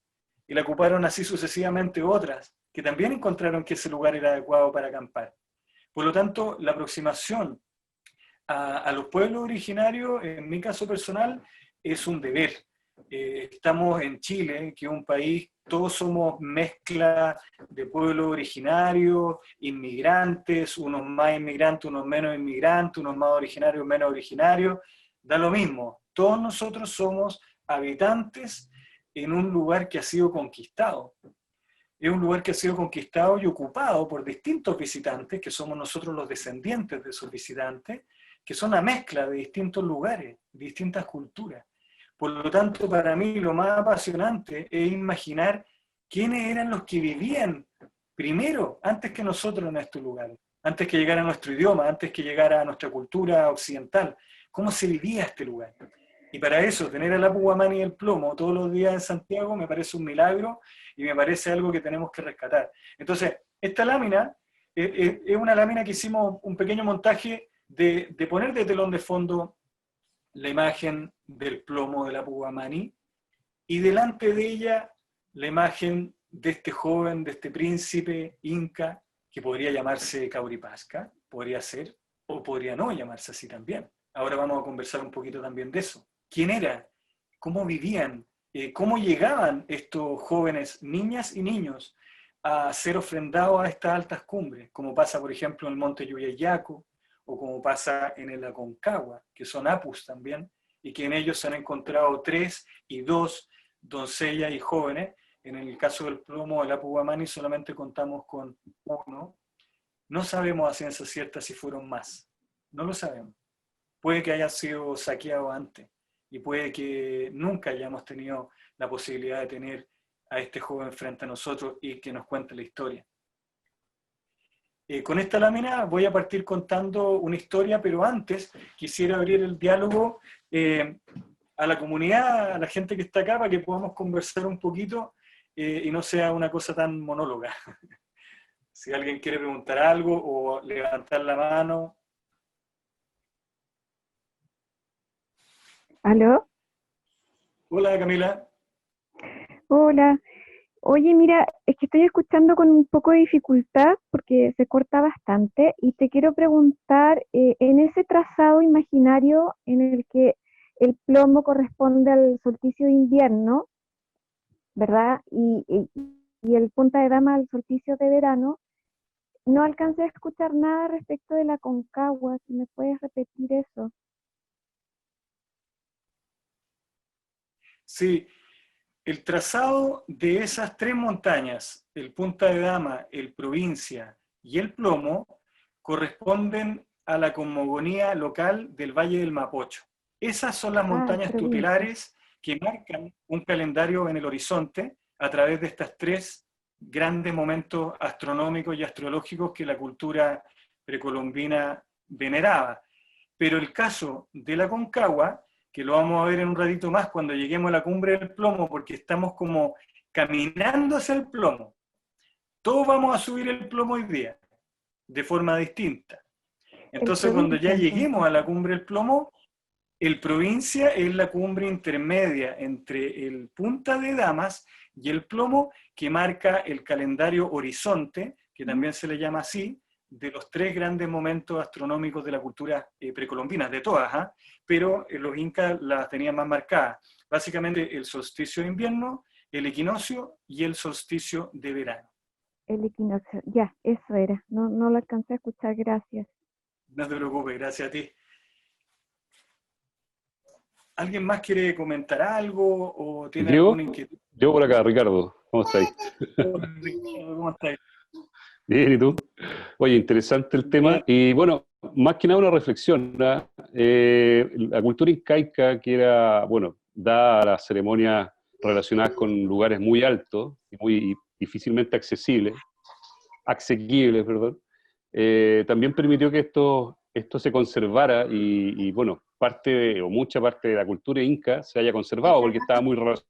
y la ocuparon así sucesivamente otras, que también encontraron que ese lugar era adecuado para acampar. Por lo tanto, la aproximación a los pueblos originarios, en mi caso personal, es un deber. Estamos en Chile, que es un país, todos somos mezcla de pueblos originarios, inmigrantes, unos más inmigrantes, unos menos inmigrantes, unos más originarios, menos originarios, da lo mismo. Todos nosotros somos habitantes en un lugar que ha sido conquistado. Es un lugar que ha sido conquistado y ocupado por distintos visitantes, que somos nosotros los descendientes de esos visitantes, que son una mezcla de distintos lugares, distintas culturas. Por lo tanto, para mí lo más apasionante es imaginar quiénes eran los que vivían primero, antes que nosotros en estos lugares, antes que llegara a nuestro idioma, antes que llegara a nuestra cultura occidental, cómo se vivía este lugar. Y para eso, tener el Apu Guamani y el plomo todos los días en Santiago me parece un milagro y me parece algo que tenemos que rescatar. Entonces, esta lámina es una lámina que hicimos un pequeño montaje de poner de telón de fondo la imagen del plomo del Apu Guamani y delante de ella la imagen de este joven, de este príncipe inca, que podría llamarse Cauripasca, podría ser, o podría no llamarse así también. Ahora vamos a conversar un poquito también de eso. ¿Quién era? ¿Cómo vivían? ¿Cómo llegaban estos jóvenes, niñas y niños, a ser ofrendados a estas altas cumbres? Como pasa, por ejemplo, en el monte Yuyayaco, o como pasa en el Aconcagua, que son apus también, y que en ellos se han encontrado 3 y 2 doncellas y jóvenes. En el caso del plomo del Apu Guamani solamente contamos con 1. No sabemos a ciencia cierta si fueron más. No lo sabemos. Puede que haya sido saqueado antes y puede que nunca hayamos tenido la posibilidad de tener a este joven frente a nosotros y que nos cuente la historia. Con esta lámina voy a partir contando una historia, pero antes quisiera abrir el diálogo a la comunidad, a la gente que está acá, para que podamos conversar un poquito y no sea una cosa tan monóloga. Si alguien quiere preguntar algo o levantar la mano. ¿Aló? Hola, Camila. Hola. Oye, mira, es que estoy escuchando con un poco de dificultad porque se corta bastante y te quiero preguntar, en ese trazado imaginario en el que el plomo corresponde al solsticio de invierno, ¿verdad? Y el punta de dama al solsticio de verano, no alcancé a escuchar nada respecto de la Concagua, si me puedes repetir eso. Sí, el trazado de esas 3 montañas, el Punta de Dama, el Provincia y el Plomo, corresponden a la cosmogonía local del Valle del Mapocho. Esas son las Ah, montañas provincia. tutelares que marcan un calendario en el horizonte a través de estas 3 grandes momentos astronómicos y astrológicos que la cultura precolombina veneraba. Pero el caso de la Concagua, que lo vamos a ver en un ratito más cuando lleguemos a la cumbre del plomo, porque estamos como caminando hacia el plomo. Todos vamos a subir el plomo hoy día, de forma distinta. El Entonces, cuando ya provincia, lleguemos entonces. a la cumbre del plomo, el provincia es la cumbre intermedia entre el Punta de Damas y el plomo, que marca el calendario horizonte, que también se le llama así, de los 3 grandes momentos astronómicos de la cultura precolombina, de todas, ¿eh? Pero los incas las tenían más marcadas. Básicamente el solsticio de invierno, el equinoccio y el solsticio de verano. El equinoccio, ya, eso era. No, no lo alcancé a escuchar, gracias. No te preocupes, gracias a ti. ¿Alguien más quiere comentar algo o tiene Diego, alguna inquietud? Diego por acá, Ricardo, ¿cómo estáis? Hola, Ricardo, ¿cómo estás? Bien, ¿y tú? Oye, interesante el tema. Bien. Y bueno, más que nada una reflexión, ¿no? La cultura incaica, que era, bueno, dada a las ceremonias relacionadas con lugares muy altos y muy difícilmente asequibles, perdón, también permitió que esto se conservara y, bueno, o mucha parte de la cultura inca se haya conservado porque estaba muy relacionado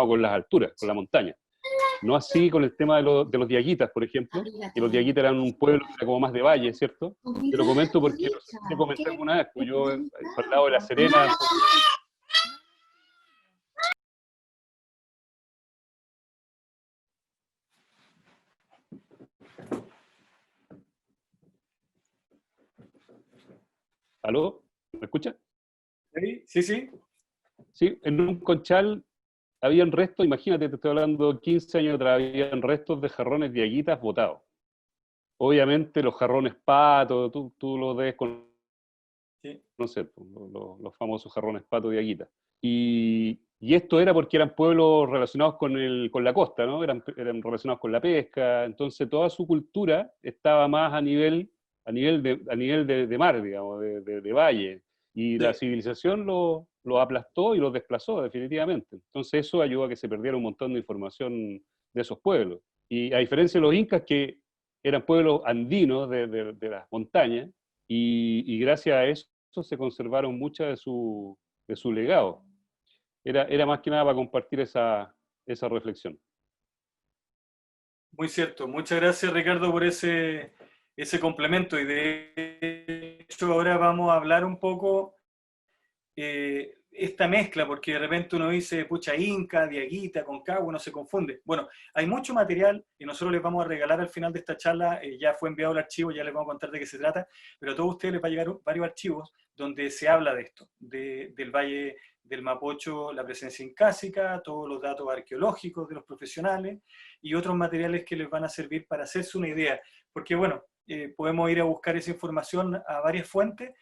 con las alturas, con la montaña. No así con el tema de los diaguitas, por ejemplo, que los diaguitas eran un pueblo que era como más de valle, ¿cierto? Te lo comento porque no sé si te comenté alguna vez, pues yo, para el lado de La Serena. ¿Aló? ¿Me escucha? ¿Sí? Sí, sí. Sí, en un conchal habían restos, imagínate, te estoy hablando 15 años atrás, habían restos de jarrones diaguitas botados. Obviamente los jarrones pato, tú los debes Sí. conocer, pues, los famosos jarrones pato diaguitas. Y esto era porque eran pueblos relacionados con la costa, ¿no? Eran relacionados con la pesca, entonces toda su cultura estaba más a nivel de mar, digamos, de valle, y la Sí. civilización lo aplastó y los desplazó definitivamente. Entonces eso ayudó a que se perdiera un montón de información de esos pueblos. Y a diferencia de los incas, que eran pueblos andinos de las montañas, y gracias a eso se conservaron muchas de su legado. Era más que nada para compartir esa reflexión. Muy cierto. Muchas gracias, Ricardo, por ese ese complemento. Y de hecho ahora vamos a hablar un poco esta mezcla, porque de repente uno dice, pucha, Inca, Diaguita, Concagua, uno se confunde. Bueno, hay mucho material y nosotros les vamos a regalar al final de esta charla, ya fue enviado el archivo, ya les vamos a contar de qué se trata, pero a todos ustedes les va a llegar varios archivos donde se habla de esto, del Valle del Mapocho, la presencia incásica, todos los datos arqueológicos de los profesionales y otros materiales que les van a servir para hacerse una idea, porque bueno, podemos ir a buscar esa información a varias fuentes,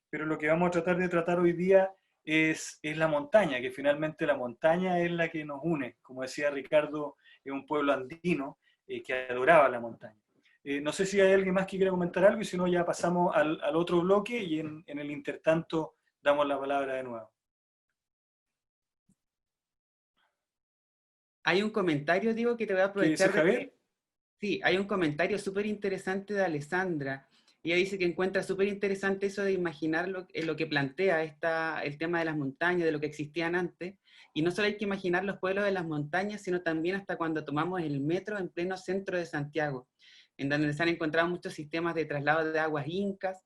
pero lo que vamos a tratar de tratar hoy día es la montaña, que finalmente la montaña es la que nos une. Como decía Ricardo, es un pueblo andino que adoraba la montaña. No sé si hay alguien más que quiera comentar algo, y si no ya pasamos al otro bloque y en el intertanto damos la palabra de nuevo. Hay un comentario, digo, que te voy a aprovechar. ¿Qué dice Javier? Sí, hay un comentario súper interesante de Alessandra. Ella dice que encuentra súper interesante eso de imaginar lo que plantea el tema de las montañas, de lo que existían antes. Y no solo hay que imaginar los pueblos de las montañas, sino también hasta cuando tomamos el metro en pleno centro de Santiago, en donde se han encontrado muchos sistemas de traslado de aguas incas.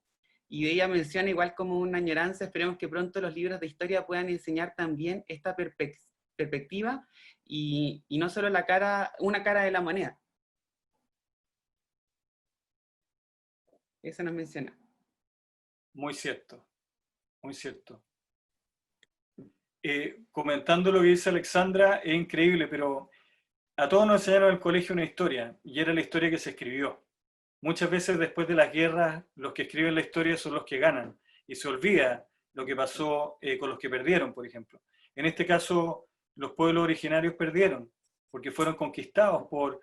Y ella menciona igual como una añoranza, esperemos que pronto los libros de historia puedan enseñar también esta perspectiva y no solo una cara de la moneda. Eso nos menciona. Muy cierto, muy cierto. Comentando lo que dice Alexandra, es increíble, pero a todos nos enseñaron en el colegio una historia, y era la historia que se escribió. Muchas veces después de las guerras, los que escriben la historia son los que ganan, y se olvida lo que pasó con los que perdieron, por ejemplo. En este caso, los pueblos originarios perdieron, porque fueron conquistados por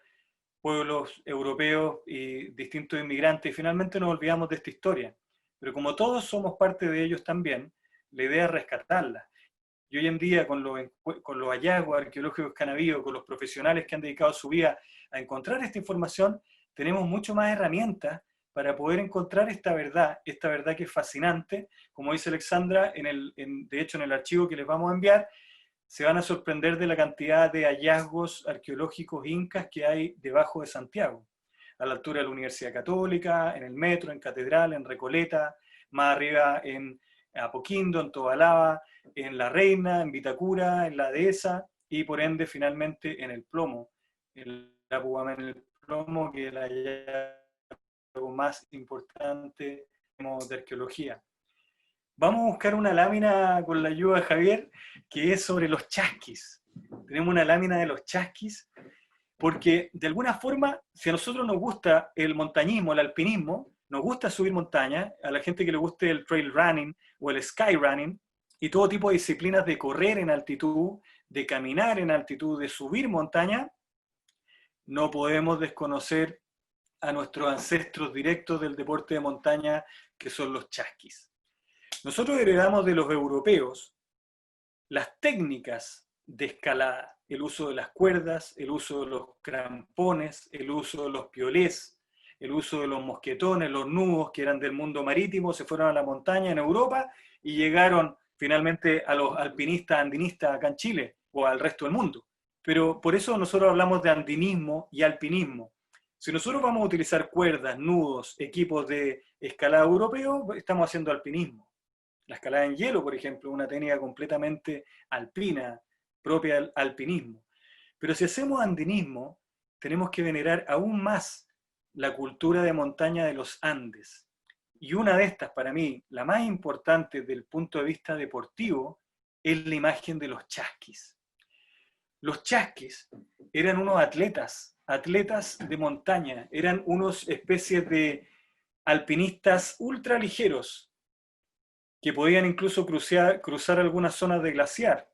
pueblos europeos y distintos inmigrantes, y finalmente nos olvidamos de esta historia. Pero como todos somos parte de ellos también, la idea es rescatarla. Y hoy en día, con los hallazgos arqueológicos que han habido, con los profesionales que han dedicado su vida a encontrar esta información, tenemos mucho más herramientas para poder encontrar esta verdad que es fascinante. Como dice Alexandra, de hecho en el archivo que les vamos a enviar, se van a sorprender de la cantidad de hallazgos arqueológicos incas que hay debajo de Santiago, a la altura de la Universidad Católica, en el metro, en Catedral, en Recoleta, más arriba en Apoquindo, en Tobalaba, en La Reina, en Vitacura, en La Dehesa, y por ende finalmente en el Plomo, en el Plomo, que es el hallazgo más importante de arqueología. Vamos a buscar una lámina con la ayuda de Javier, que es sobre los chasquis. Tenemos una lámina de los chasquis, porque de alguna forma, si a nosotros nos gusta el montañismo, el alpinismo, nos gusta subir montañas, a la gente que le guste el trail running o el sky running, y todo tipo de disciplinas de correr en altitud, de caminar en altitud, de subir montaña, no podemos desconocer a nuestros ancestros directos del deporte de montaña, que son los chasquis. Nosotros heredamos de los europeos las técnicas de escalada, el uso de las cuerdas, el uso de los crampones, el uso de los piolés, el uso de los mosquetones, los nudos que eran del mundo marítimo, se fueron a la montaña en Europa y llegaron finalmente a los alpinistas, andinistas acá en Chile o al resto del mundo. Pero por eso nosotros hablamos de andinismo y alpinismo. Si nosotros vamos a utilizar cuerdas, nudos, equipos de escalada europeo, estamos haciendo alpinismo. La escalada en hielo, por ejemplo, una técnica completamente alpina, propia del alpinismo. Pero si hacemos andinismo, tenemos que venerar aún más la cultura de montaña de los Andes. Y una de estas, para mí, la más importante desde el punto de vista deportivo, es la imagen de los chasquis. Los chasquis eran unos atletas de montaña, eran unos especies de alpinistas ultraligeros, que podían incluso cruzar algunas zonas de glaciar.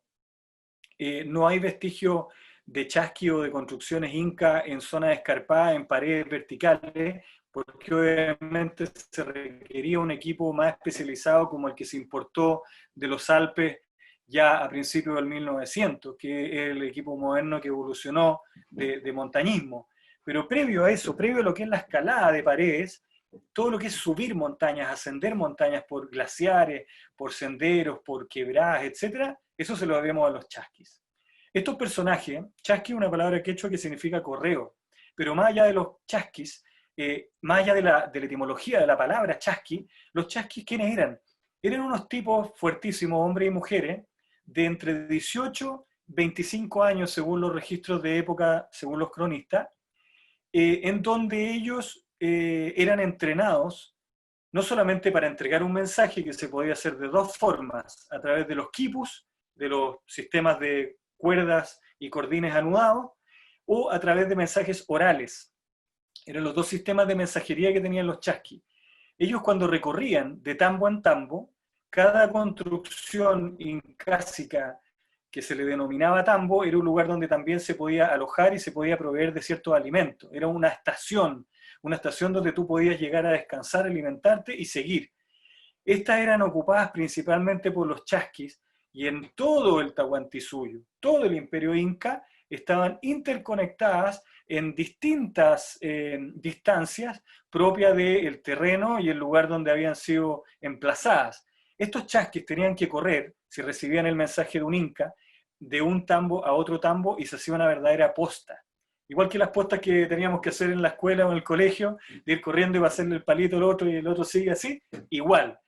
No hay vestigio de chasqui o de construcciones incas en zonas escarpadas, en paredes verticales, porque obviamente se requería un equipo más especializado como el que se importó de los Alpes ya a principios del 1900, que es el equipo moderno que evolucionó de montañismo. Pero previo a eso, previo a lo que es la escalada de paredes, todo lo que es subir montañas, ascender montañas por glaciares, por senderos, por quebradas, etc., eso se lo debemos a los chasquis. Estos personajes, chasqui es una palabra quechua que significa correo, pero más allá de los chasquis, más allá de la etimología de la palabra chasqui, los chasquis, ¿quiénes eran? Eran unos tipos fuertísimos, hombres y mujeres, de entre 18 y 25 años, según los registros de época, según los cronistas, en donde ellos eran entrenados no solamente para entregar un mensaje que se podía hacer de dos formas, a través de los quipus, de los sistemas de cuerdas y cordines anudados, o a través de mensajes orales. Eran los dos sistemas de mensajería que tenían los chasquis. Ellos cuando recorrían de tambo en tambo, cada construcción incásica que se le denominaba tambo era un lugar donde también se podía alojar y se podía proveer de ciertos alimentos. Era una estación donde tú podías llegar a descansar, alimentarte y seguir. Estas eran ocupadas principalmente por los chasquis, y en todo el Tahuantinsuyo, todo el imperio inca, estaban interconectadas en distintas distancias propias del terreno y el lugar donde habían sido emplazadas. Estos chasquis tenían que correr, si recibían el mensaje de un inca, de un tambo a otro tambo, y se hacía una verdadera posta. Igual que las postas que teníamos que hacer en la escuela o en el colegio, de ir corriendo y va a hacerle el palito al otro y el otro sigue así, igual,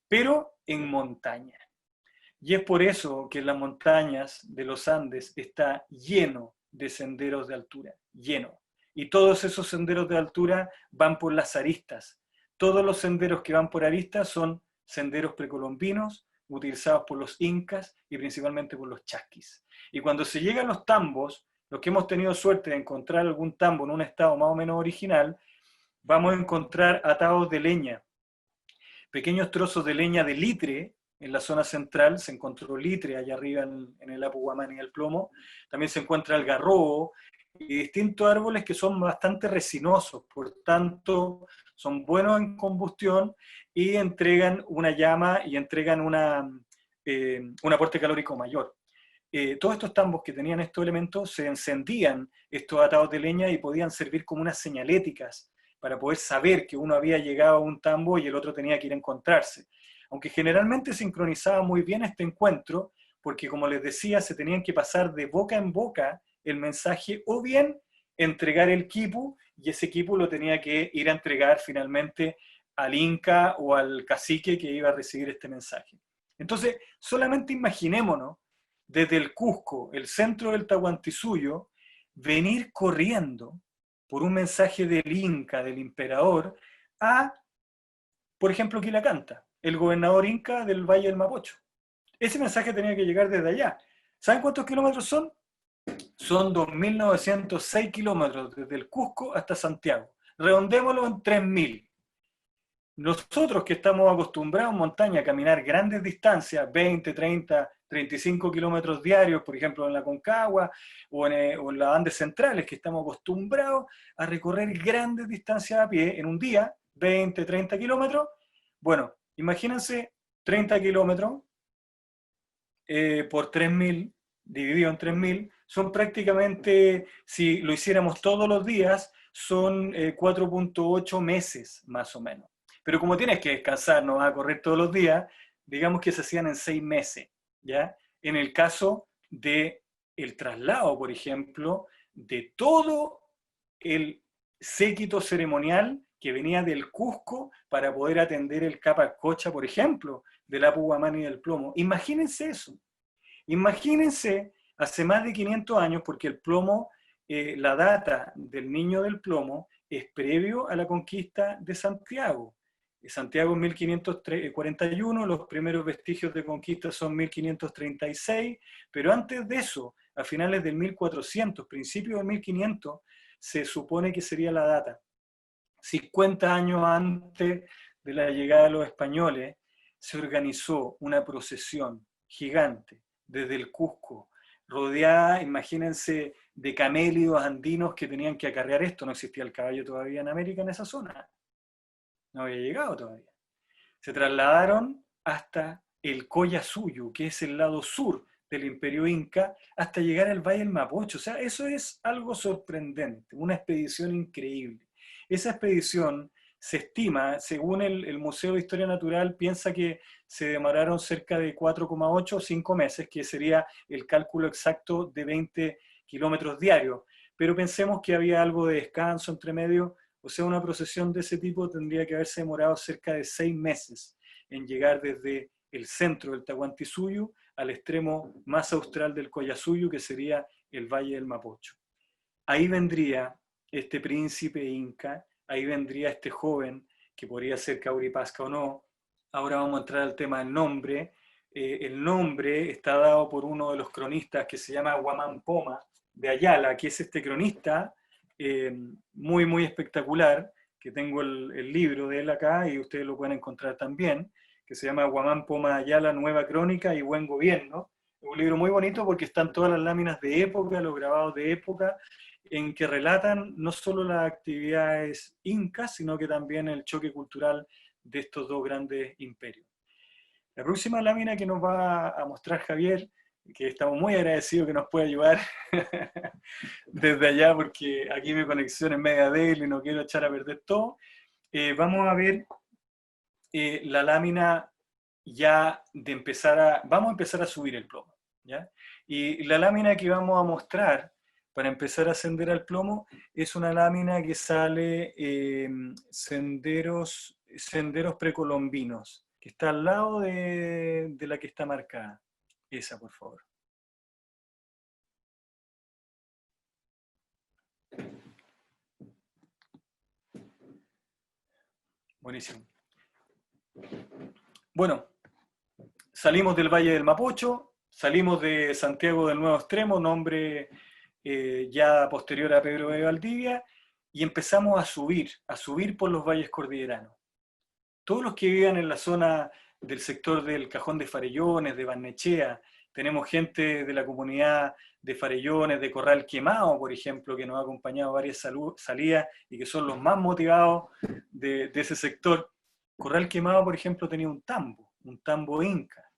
pero en montaña. Y es por eso que en las montañas de los Andes está lleno de senderos de altura, lleno. Y todos esos senderos de altura van por las aristas. Todos los senderos que van por aristas son senderos precolombinos, utilizados por los incas y principalmente por los chasquis. Y cuando se llega a los tambos, los que hemos tenido suerte de encontrar algún tambo en un estado más o menos original, vamos a encontrar atados de leña, pequeños trozos de leña de litre. En la zona central se encontró litre allá arriba en el Apu Guamani y el Plomo. También se encuentra el garrobo y distintos árboles que son bastante resinosos, por tanto son buenos en combustión y entregan una llama y entregan un aporte calórico mayor. Todos estos tambos que tenían estos elementos se encendían estos atados de leña y podían servir como unas señaléticas para poder saber que uno había llegado a un tambo y el otro tenía que ir a encontrarse. Aunque generalmente sincronizaba muy bien este encuentro, porque como les decía, se tenían que pasar de boca en boca el mensaje, o bien entregar el quipu, y ese quipu lo tenía que ir a entregar finalmente al inca o al cacique que iba a recibir este mensaje. Entonces, solamente imaginémonos, desde el Cusco, el centro del Tahuantinsuyo, venir corriendo por un mensaje del inca, del emperador, a, por ejemplo, Quilacanta, el gobernador inca del Valle del Mapocho. Ese mensaje tenía que llegar desde allá. ¿Saben cuántos kilómetros son? Son 2.906 kilómetros desde el Cusco hasta Santiago. Redondémoslo en 3.000. Nosotros que estamos acostumbrados en montaña a caminar grandes distancias, 20, 30, 35 kilómetros diarios, por ejemplo en la Concagua o en las Andes centrales, que estamos acostumbrados a recorrer grandes distancias a pie en un día, 20, 30 kilómetros. Bueno, imagínense 30 kilómetros por 3.000, dividido en 3.000, son prácticamente, si lo hiciéramos todos los días, son 4.8 meses más o menos. Pero como tienes que descansar, no vas a correr todos los días, digamos que se hacían en 6 meses, ¿ya? En el caso del traslado, por ejemplo, de todo el séquito ceremonial que venía del Cusco para poder atender el Capacocha, por ejemplo, del Apu Guamani y del Plomo. Imagínense eso. Imagínense hace más de 500 años, porque el plomo, la data del Niño del Plomo es previo a la conquista de Santiago. Santiago es 1541, los primeros vestigios de conquista son 1536, pero antes de eso, a finales del 1400, principios del 1500, se supone que sería la data. 50 años antes de la llegada de los españoles, se organizó una procesión gigante desde el Cusco, rodeada, imagínense, de camélidos andinos que tenían que acarrear esto. No existía el caballo todavía en América, en esa zona. No había llegado todavía. Se trasladaron hasta el Collasuyo, que es el lado sur del Imperio Inca, hasta llegar al Valle del Mapocho. O sea, eso es algo sorprendente, una expedición increíble. Esa expedición se estima, según el Museo de Historia Natural, piensa que se demoraron cerca de 4,8 o 5 meses, que sería el cálculo exacto de 20 kilómetros diarios. Pero pensemos que había algo de descanso entre medio, O sea, una procesión de ese tipo tendría que haberse demorado cerca de 6 meses en llegar desde el centro del Tahuantinsuyo al extremo más austral del Collasuyo, que sería el Valle del Mapocho. Ahí vendría este príncipe inca, ahí vendría este joven, que podría ser Cauripasca o no. Ahora vamos a entrar al tema del nombre. El nombre está dado por uno de los cronistas que se llama Huamán Poma de Ayala, que es este cronista muy, muy espectacular, que tengo el libro de él acá y ustedes lo pueden encontrar también, que se llama Huamán Poma de Ayala, Nueva Crónica y Buen Gobierno. Es un libro muy bonito porque están todas las láminas de época, los grabados de época, en que relatan no solo las actividades incas, sino que también el choque cultural de estos dos grandes imperios. La próxima lámina que nos va a mostrar Javier, que estamos muy agradecidos que nos pueda ayudar desde allá, porque aquí mi conexión es media débil y no quiero echar a perder todo. Vamos a ver la lámina ya de vamos a empezar a subir el plomo, ¿ya? Y la lámina que vamos a mostrar para empezar a ascender al plomo es una lámina que sale senderos precolombinos, que está al lado de la que está marcada. Esa, por favor. Buenísimo. Bueno, salimos del Valle del Mapocho, salimos de Santiago del Nuevo Extremo, nombre ya posterior a Pedro de Valdivia, y empezamos a subir por los valles cordilleranos. Todos los que vivan en la zona del sector del Cajón de Farellones, de Barnechea, tenemos gente de la comunidad de Farellones, de Corral Quemado, por ejemplo, que nos ha acompañado varias salidas y que son los más motivados de ese sector. Corral Quemado, por ejemplo, tenía un tambo inca.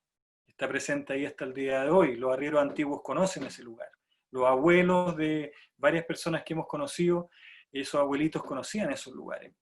Está presente ahí hasta el día de hoy. Los arrieros antiguos conocen ese lugar. Los abuelos de varias personas que hemos conocido, esos abuelitos conocían esos lugares.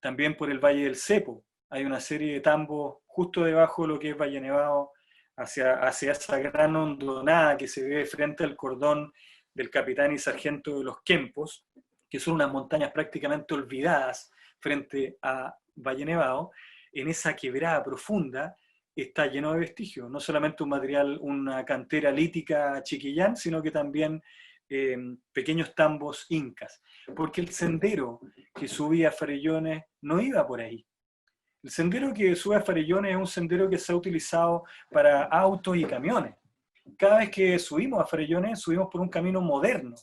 También por el Valle del Cepo hay una serie de tambos justo debajo de lo que es Valle Nevado, hacia esa gran hondonada que se ve frente al cordón del Capitán y Sargento de los Quempos, que son unas montañas prácticamente olvidadas frente a Valle Nevado. En esa quebrada profunda está lleno de vestigios, no solamente un material, una cantera lítica chiquillán, sino que también pequeños tambos incas, porque el sendero que subía a Farellones no iba por ahí. El sendero que sube a Farellones es un sendero que se ha utilizado para autos y camiones. Cada vez que subimos a Farellones, subimos por un camino moderno,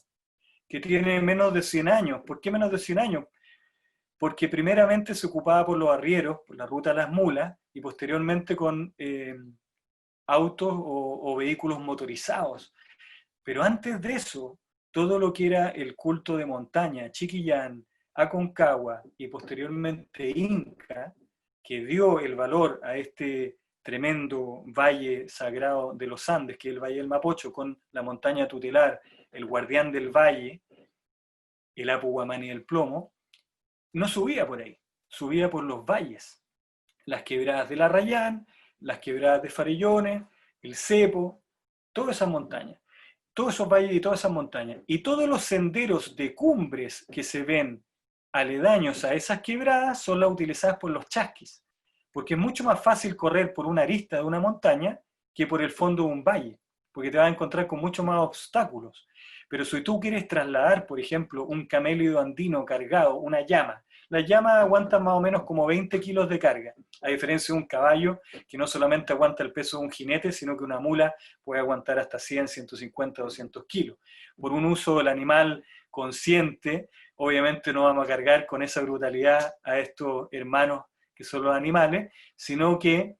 que tiene menos de 100 años. ¿Por qué menos de 100 años? Porque primeramente se ocupaba por los arrieros, por la ruta de las mulas, y posteriormente con autos o vehículos motorizados. Pero antes de eso, todo lo que era el culto de montaña, Chiquillán, Aconcagua y posteriormente Inca, que dio el valor a este tremendo valle sagrado de los Andes, que es el Valle del Mapocho, con la montaña tutelar, el guardián del valle, el Apu Guamani del Plomo, no subía por ahí, subía por los valles, las quebradas de la Arrayán, las quebradas de Farellones, el Cepo, todas esas montañas, todos esos valles y todas esas montañas, y todos los senderos de cumbres que se ven aledaños a esas quebradas son las utilizadas por los chasquis, porque es mucho más fácil correr por una arista de una montaña que por el fondo de un valle, porque te vas a encontrar con mucho más obstáculos. Pero si tú quieres trasladar, por ejemplo, un camélido andino cargado, una llama, las llamas aguantan más o menos como 20 kilos de carga, a diferencia de un caballo que no solamente aguanta el peso de un jinete, sino que una mula puede aguantar hasta 100, 150, 200 kilos. Por un uso del animal consciente, obviamente no vamos a cargar con esa brutalidad a estos hermanos que son los animales, sino que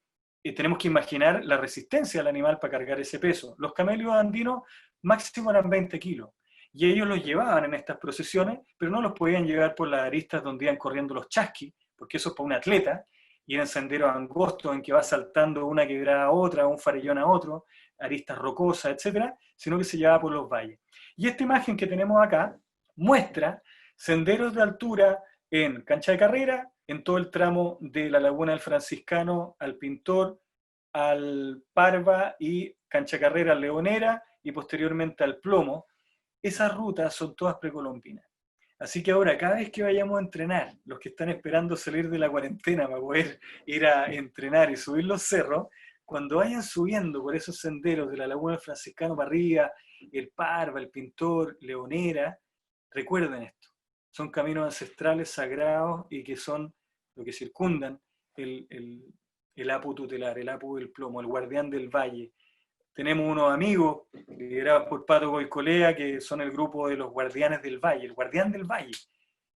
tenemos que imaginar la resistencia del animal para cargar ese peso. Los camélidos andinos máximo eran 20 kilos, y ellos los llevaban en estas procesiones, pero no los podían llevar por las aristas donde iban corriendo los chasquis, porque eso es para un atleta, y eran senderos angostos en que va saltando una quebrada a otra, un farellón a otro, aristas rocosas, etc., sino que se llevaba por los valles. Y esta imagen que tenemos acá muestra senderos de altura en Cancha de Carrera, en todo el tramo de la Laguna del Franciscano al Pintor, al Parva y Cancha Carrera Leonera, y posteriormente al Plomo. Esas rutas son todas precolombinas. Así que ahora, cada vez que vayamos a entrenar, los que están esperando salir de la cuarentena para poder ir a entrenar y subir los cerros, cuando vayan subiendo por esos senderos de la Laguna del Franciscano para arriba, el Parva, el Pintor, Leonera, recuerden esto. Son caminos ancestrales sagrados y que son lo que circundan el Apu tutelar, el Apu del Plomo, el guardián del valle. Tenemos unos amigos liderados por Pato Goicolea que son el grupo de los guardianes del valle, el guardián del valle.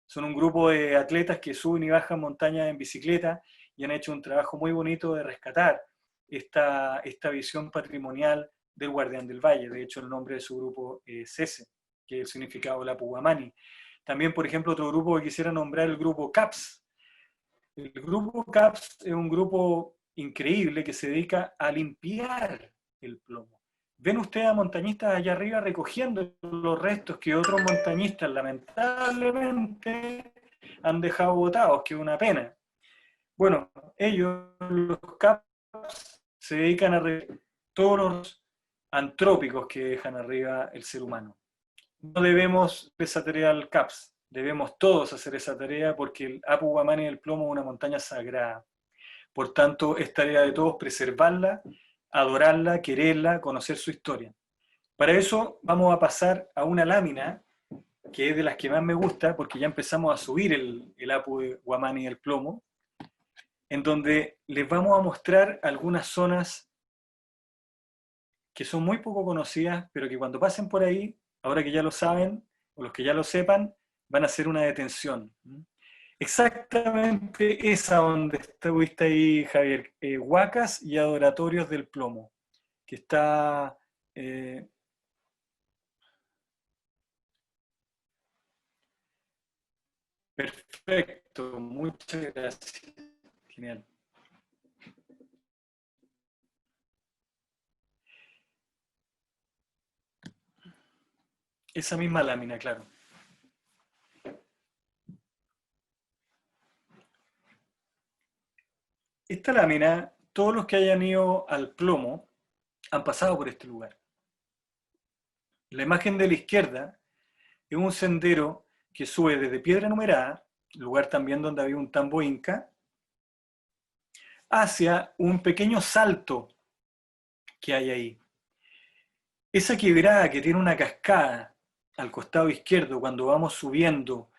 Son un grupo de atletas que suben y bajan montañas en bicicleta y han hecho un trabajo muy bonito de rescatar esta visión patrimonial del guardián del valle. De hecho, el nombre de su grupo es ese, que es el significado de la Apu Guamani. También, por ejemplo, otro grupo que quisiera nombrar, el grupo CAPS. El grupo CAPS es un grupo increíble que se dedica a limpiar el plomo. Ven ustedes a montañistas allá arriba recogiendo los restos que otros montañistas lamentablemente han dejado botados, que es una pena. Bueno, ellos, los CAPS, se dedican a recoger todos los antrópicos que dejan arriba el ser humano. No debemos esa tarea al CAPS, debemos todos hacer esa tarea porque el Apu Guamani del Plomo es una montaña sagrada. Por tanto, es tarea de todos preservarla, adorarla, quererla, conocer su historia. Para eso vamos a pasar a una lámina que es de las que más me gusta porque ya empezamos a subir el Apu Guamani del Plomo, en donde les vamos a mostrar algunas zonas que son muy poco conocidas, pero que cuando pasen por ahí, ahora que ya lo saben, o los que ya lo sepan, van a hacer una detención. Exactamente esa donde estuviste ahí, Javier, Huacas y Adoratorios del Plomo, que está... perfecto, muchas gracias. Genial. Esa misma lámina, claro. Esta lámina, todos los que hayan ido al Plomo han pasado por este lugar. La imagen de la izquierda es un sendero que sube desde Piedra Numerada, lugar también donde había un tambo inca, hacia un pequeño salto que hay ahí. Esa quebrada que tiene una cascada al costado izquierdo cuando vamos subiendo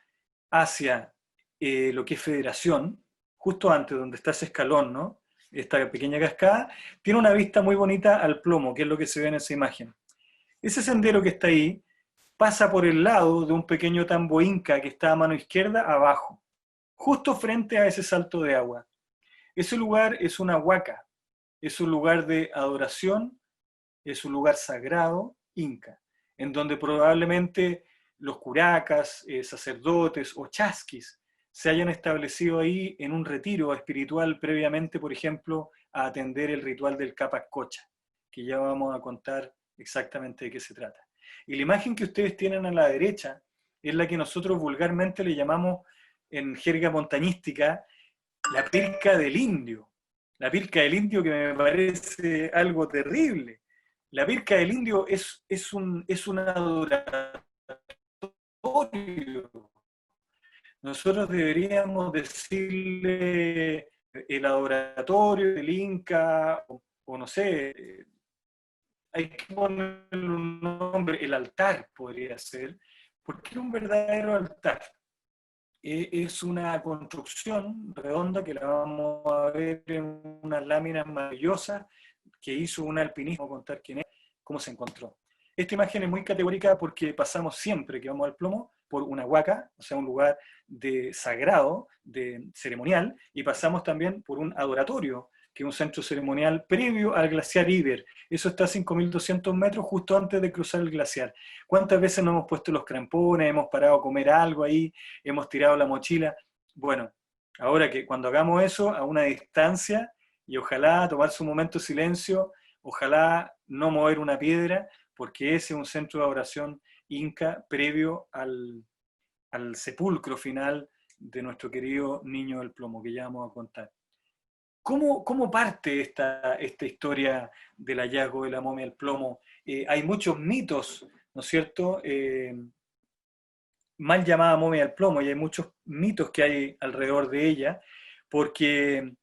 hacia lo que es Federación, justo antes donde está ese escalón, ¿no? Esta pequeña cascada, tiene una vista muy bonita al Plomo, que es lo que se ve en esa imagen. Ese sendero que está ahí pasa por el lado de un pequeño tambo inca que está a mano izquierda abajo, justo frente a ese salto de agua. Ese lugar es una huaca, es un lugar de adoración, es un lugar sagrado inca, en donde probablemente los curacas, sacerdotes o chasquis se hayan establecido ahí en un retiro espiritual previamente, por ejemplo, a atender el ritual del Capac Cocha, que ya vamos a contar exactamente de qué se trata. Y la imagen que ustedes tienen a la derecha es la que nosotros vulgarmente le llamamos en jerga montañística la pirca del indio. La pirca del indio que me parece algo terrible. La pirca del indio es un adoratorio. Nosotros deberíamos decirle el adoratorio del Inca, o no sé, hay que ponerle un nombre, el altar podría ser, porque es un verdadero altar. Es una construcción redonda que la vamos a ver en unas láminas maravillosas que hizo un alpinista, vamos a contar quién es, cómo se encontró. Esta imagen es muy categórica porque pasamos siempre que vamos al Plomo por una huaca, o sea, un lugar de sagrado, de ceremonial, y pasamos también por un adoratorio, que es un centro ceremonial previo al glaciar Iber. Eso está a 5.200 metros justo antes de cruzar el glaciar. ¿Cuántas veces nos hemos puesto los crampones, hemos parado a comer algo ahí, hemos tirado la mochila? Bueno, ahora que cuando hagamos eso a una distancia, y ojalá tomarse un momento de silencio, ojalá no mover una piedra, porque ese es un centro de adoración inca previo al sepulcro final de nuestro querido niño del Plomo, que ya vamos a contar. ¿Cómo parte esta historia del hallazgo de la momia del Plomo? Hay muchos mitos, ¿no es cierto?, mal llamada momia del plomo, y hay muchos mitos que hay alrededor de ella, porque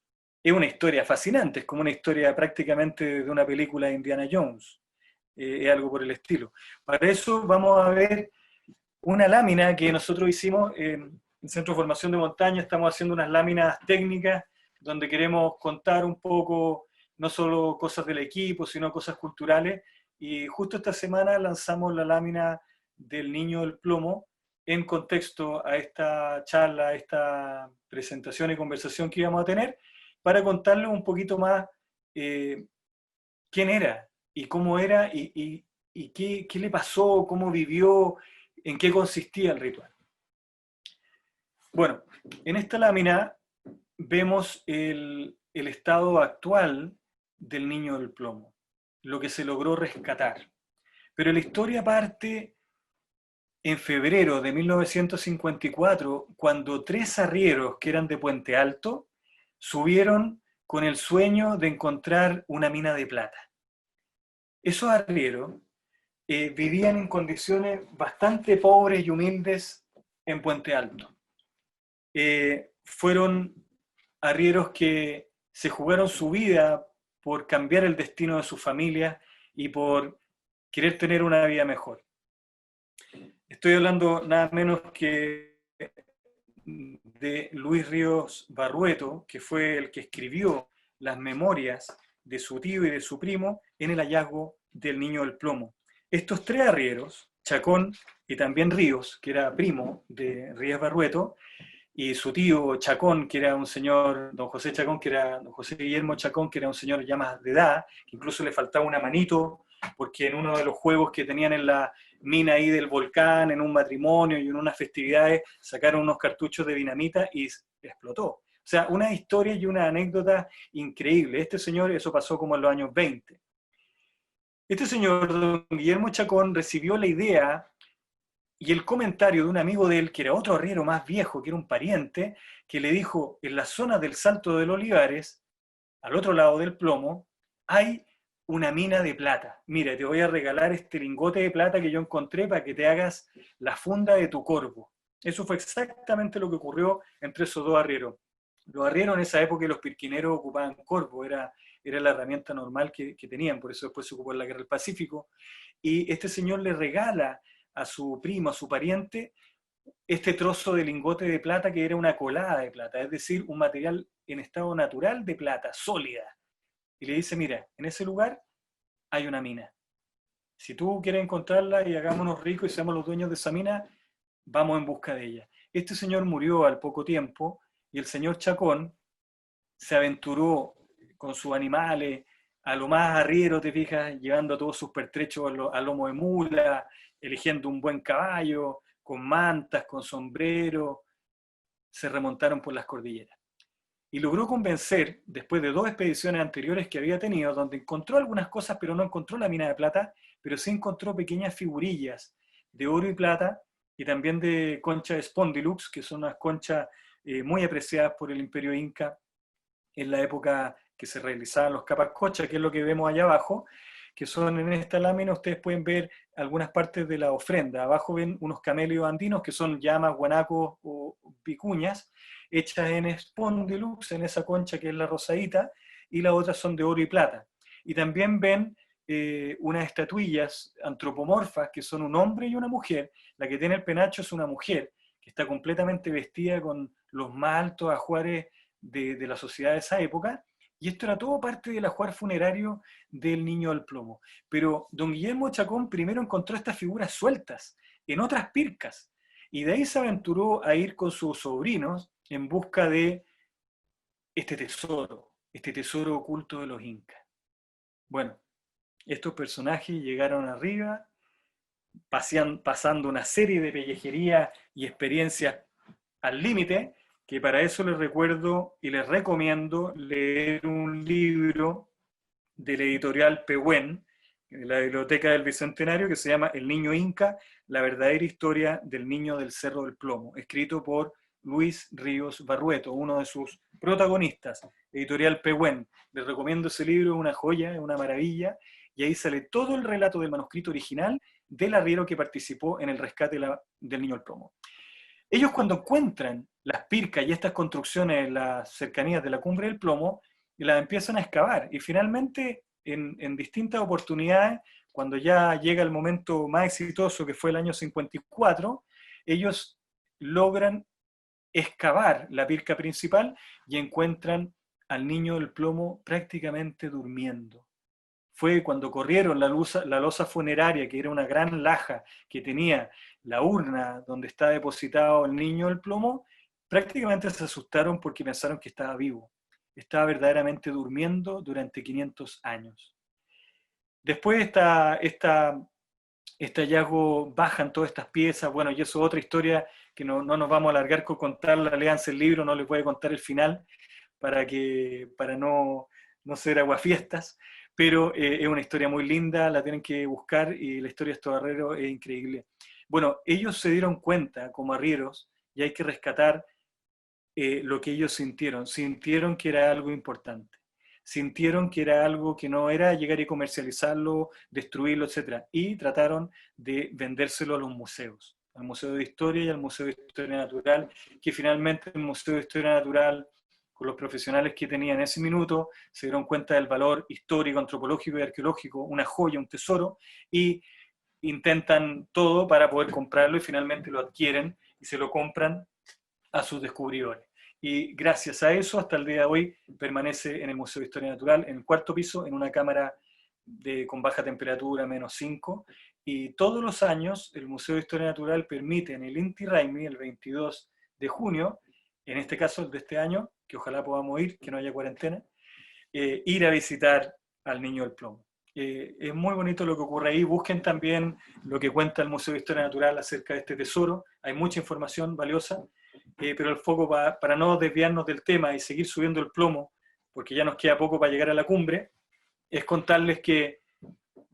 es una historia fascinante, es como una historia prácticamente de una película de Indiana Jones, es algo por el estilo. Para eso vamos a ver una lámina que nosotros hicimos en el Centro de Formación de Montaña. Estamos haciendo unas láminas técnicas donde queremos contar un poco, no solo cosas del equipo, sino cosas culturales, y justo esta semana lanzamos la lámina del Niño del Plomo en contexto a esta charla, a esta presentación y conversación que íbamos a tener, para contarles un poquito más quién era y cómo era y qué le pasó, cómo vivió, en qué consistía el ritual. Bueno, en esta lámina vemos el estado actual del Niño del Plomo, lo que se logró rescatar. Pero la historia parte en febrero de 1954, cuando 3 arrieros que eran de Puente Alto subieron con el sueño de encontrar una mina de plata. Esos arrieros vivían en condiciones bastante pobres y humildes en Puente Alto. Fueron arrieros que se jugaron su vida por cambiar el destino de su familia y por querer tener una vida mejor. Estoy hablando nada menos que de Luis Ríos Barrueto, que fue el que escribió las memorias de su tío y de su primo en el hallazgo del Niño del Plomo. Estos 3 arrieros, Chacón y también Ríos, que era primo de Ríos Barrueto, y su tío Chacón, que era un señor, don José Chacón, que era don José Guillermo Chacón, que era un señor ya más de edad, que incluso le faltaba una manito, porque en uno de los juegos que tenían en la mina ahí del volcán, en un matrimonio y en unas festividades, sacaron unos cartuchos de dinamita y explotó. O sea, una historia y una anécdota increíble. Este señor, eso pasó como en los años 20. Este señor, don Guillermo Chacón, recibió la idea y el comentario de un amigo de él, que era otro arriero más viejo, que era un pariente, que le dijo: en la zona del Salto del Olivares, al otro lado del Plomo, hay una mina de plata. Mira, te voy a regalar este lingote de plata que yo encontré para que te hagas la funda de tu corvo. Eso fue exactamente lo que ocurrió entre esos 2 arrieros. Los arrieros en esa época, los pirquineros ocupaban corvo, era la herramienta normal que tenían, por eso después se ocupó en la Guerra del Pacífico. Y este señor le regala a su primo, a su pariente, este trozo de lingote de plata que era una colada de plata, es decir, un material en estado natural de plata, sólida. Y le dice: mira, en ese lugar hay una mina. Si tú quieres encontrarla y hagámonos ricos y seamos los dueños de esa mina, vamos en busca de ella. Este señor murió al poco tiempo y el señor Chacón se aventuró con sus animales a lo más arriero, te fijas, llevando a todos sus pertrechos a lomo de mula, eligiendo un buen caballo, con mantas, con sombrero, se remontaron por las cordilleras. Y logró convencer, después de 2 expediciones anteriores que había tenido, donde encontró algunas cosas, pero no encontró la mina de plata, pero sí encontró pequeñas figurillas de oro y plata, y también de concha de Spondylus, que son unas conchas muy apreciadas por el Imperio Inca en la época que se realizaban los capacochas, que es lo que vemos allá abajo, que son en esta lámina. Ustedes pueden ver algunas partes de la ofrenda. Abajo ven unos camelios andinos, que son llamas, guanacos o vicuñas, hechas en Spondylus, en esa concha que es la rosadita, y las otras son de oro y plata. Y también ven unas estatuillas antropomorfas, que son un hombre y una mujer. La que tiene el penacho es una mujer, que está completamente vestida con los más altos ajuares de la sociedad de esa época, y esto era todo parte del ajuar funerario del Niño del Plomo. Pero don Guillermo Chacón primero encontró estas figuras sueltas en otras pircas, y de ahí se aventuró a ir con sus sobrinos en busca de este tesoro oculto de los incas. Bueno, estos personajes llegaron arriba, pasando una serie de pellejerías y experiencias al límite, que para eso les recuerdo y les recomiendo leer un libro de la editorial Pehuen, de la Biblioteca del Bicentenario, que se llama El Niño Inca, la verdadera historia del Niño del Cerro del Plomo, escrito por Luis Ríos Barrueto, uno de sus protagonistas, editorial Pehuen. Les recomiendo ese libro, es una joya, es una maravilla, y ahí sale todo el relato del manuscrito original del arriero que participó en el rescate del niño del plomo. Ellos cuando encuentran las pircas y estas construcciones en las cercanías de la cumbre del plomo, las empiezan a excavar, y finalmente en distintas oportunidades, cuando ya llega el momento más exitoso, que fue el año 54, ellos logran excavar la pirca principal y encuentran al niño del plomo prácticamente durmiendo. Fue cuando corrieron la losa funeraria, que era una gran laja que tenía la urna donde está depositado el niño del plomo, prácticamente se asustaron porque pensaron que estaba vivo. Estaba verdaderamente durmiendo durante 500 años. Después este hallazgo, bajan todas estas piezas, bueno, y eso es otra historia que no nos vamos a alargar con contarla, léanse el libro, no les voy a contar el final para no ser aguafiestas, pero es una historia muy linda, la tienen que buscar, y la historia de estos arrieros es increíble. Bueno, ellos se dieron cuenta como arrieros, y hay que rescatar lo que ellos sintieron que era algo importante. Sintieron que era algo que no era llegar y comercializarlo, destruirlo, etc. Y trataron de vendérselo a los museos, al Museo de Historia y al Museo de Historia Natural, que finalmente el Museo de Historia Natural, con los profesionales que tenía en ese minuto, se dieron cuenta del valor histórico, antropológico y arqueológico, una joya, un tesoro, y intentan todo para poder comprarlo, y finalmente lo adquieren y se lo compran a sus descubridores. Y gracias a eso, hasta el día de hoy, permanece en el Museo de Historia Natural, en el 4º piso, en una cámara con baja temperatura, -5, y todos los años el Museo de Historia Natural permite en el Inti Raymi, el 22 de junio, en este caso el de este año, que ojalá podamos ir, que no haya cuarentena, ir a visitar al niño del plomo. Es muy bonito lo que ocurre ahí. Busquen también lo que cuenta el Museo de Historia Natural acerca de este tesoro, hay mucha información valiosa, pero el foco, para no desviarnos del tema y seguir subiendo el plomo, porque ya nos queda poco para llegar a la cumbre, es contarles que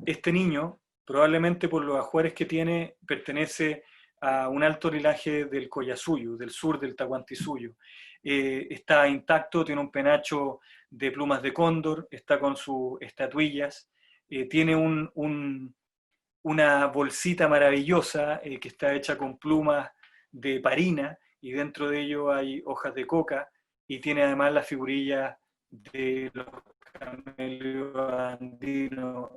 este niño, probablemente por los ajuares que tiene, pertenece a un alto linaje del Collasuyo, del sur del Tahuantinsuyo. Está intacto, tiene un penacho de plumas de cóndor, está con sus estatuillas, tiene una bolsita maravillosa que está hecha con plumas de parina, y dentro de ello hay hojas de coca, y tiene además la figurilla de los camelios andinos.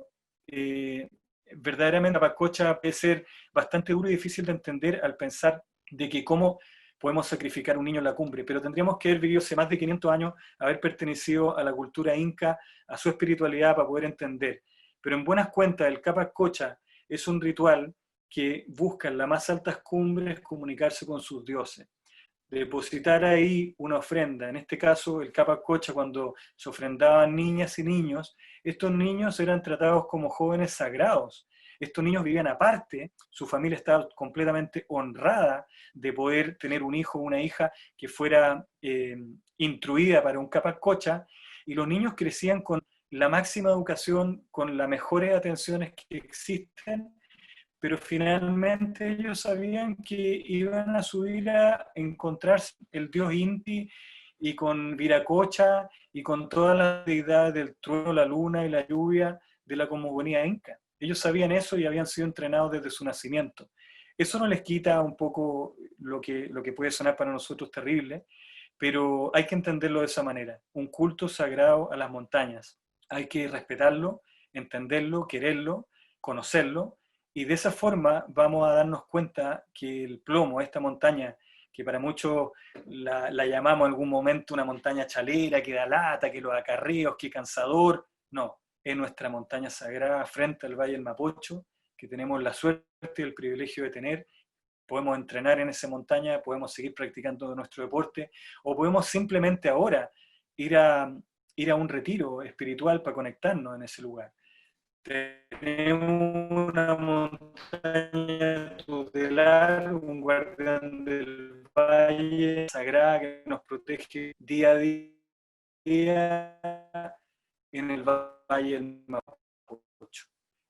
Verdaderamente la pacocha puede ser bastante duro y difícil de entender al pensar de que cómo podemos sacrificar un niño en la cumbre, pero tendríamos que haber vivido hace más de 500 años, haber pertenecido a la cultura inca, a su espiritualidad, para poder entender. Pero en buenas cuentas, el Capac Cocha es un ritual que busca en las más altas cumbres comunicarse con sus dioses, depositar ahí una ofrenda. En este caso, el Capac Cocha, cuando se ofrendaban niñas y niños, estos niños eran tratados como jóvenes sagrados. Estos niños vivían aparte, su familia estaba completamente honrada de poder tener un hijo o una hija que fuera instruida para un Capac Cocha, y los niños crecían con la máxima educación, con las mejores atenciones que existen, pero finalmente ellos sabían que iban a subir a encontrarse el dios Inti, y con Viracocha, y con todas las deidades del trueno, la luna y la lluvia de la cosmogonía inca. Ellos sabían eso y habían sido entrenados desde su nacimiento. Eso no les quita un poco lo que puede sonar para nosotros terrible, pero hay que entenderlo de esa manera. Un culto sagrado a las montañas. Hay que respetarlo, entenderlo, quererlo, conocerlo, y de esa forma vamos a darnos cuenta que el plomo, esta montaña, que para muchos la llamamos en algún momento una montaña chalera, que da lata, que los acarreos, que cansador, no, es nuestra montaña sagrada frente al Valle del Mapocho, que tenemos la suerte y el privilegio de tener. Podemos entrenar en esa montaña, podemos seguir practicando nuestro deporte, o podemos simplemente ahora ir a un retiro espiritual para conectarnos en ese lugar. Tenemos una montaña tutelar, un guardián del valle sagrada que nos protege día a día en el Valle del Mapocho.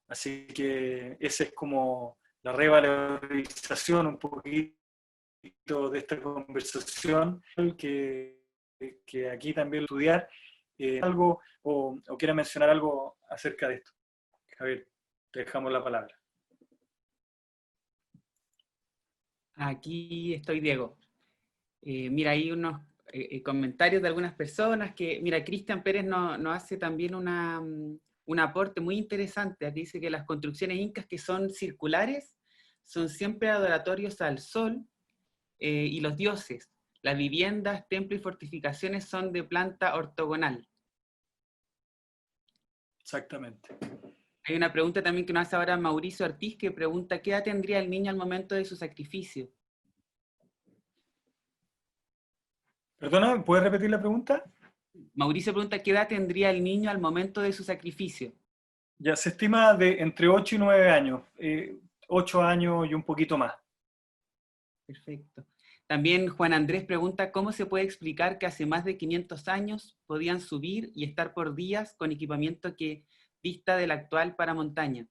Así que esa es como la revalorización un poquito de esta conversación que aquí también estudiar algo o quiera mencionar algo acerca de esto. Javier, te dejamos la palabra. Aquí estoy, Diego. Mira, hay unos comentarios de algunas personas que, mira, Cristian Pérez nos hace también un aporte muy interesante. Aquí dice que las construcciones incas que son circulares son siempre adoratorios al sol y los dioses. Las viviendas, templos y fortificaciones son de planta ortogonal. Exactamente. Hay una pregunta también que nos hace ahora Mauricio Ortiz, que pregunta, ¿qué edad tendría el niño al momento de su sacrificio? Perdona, ¿puedes repetir la pregunta? Mauricio pregunta, ¿qué edad tendría el niño al momento de su sacrificio? Ya se estima de entre 8 y 9 años, 8 años y un poquito más. Perfecto. También Juan Andrés pregunta, ¿cómo se puede explicar que hace más de 500 años podían subir y estar por días con equipamiento que dista del actual para montaña?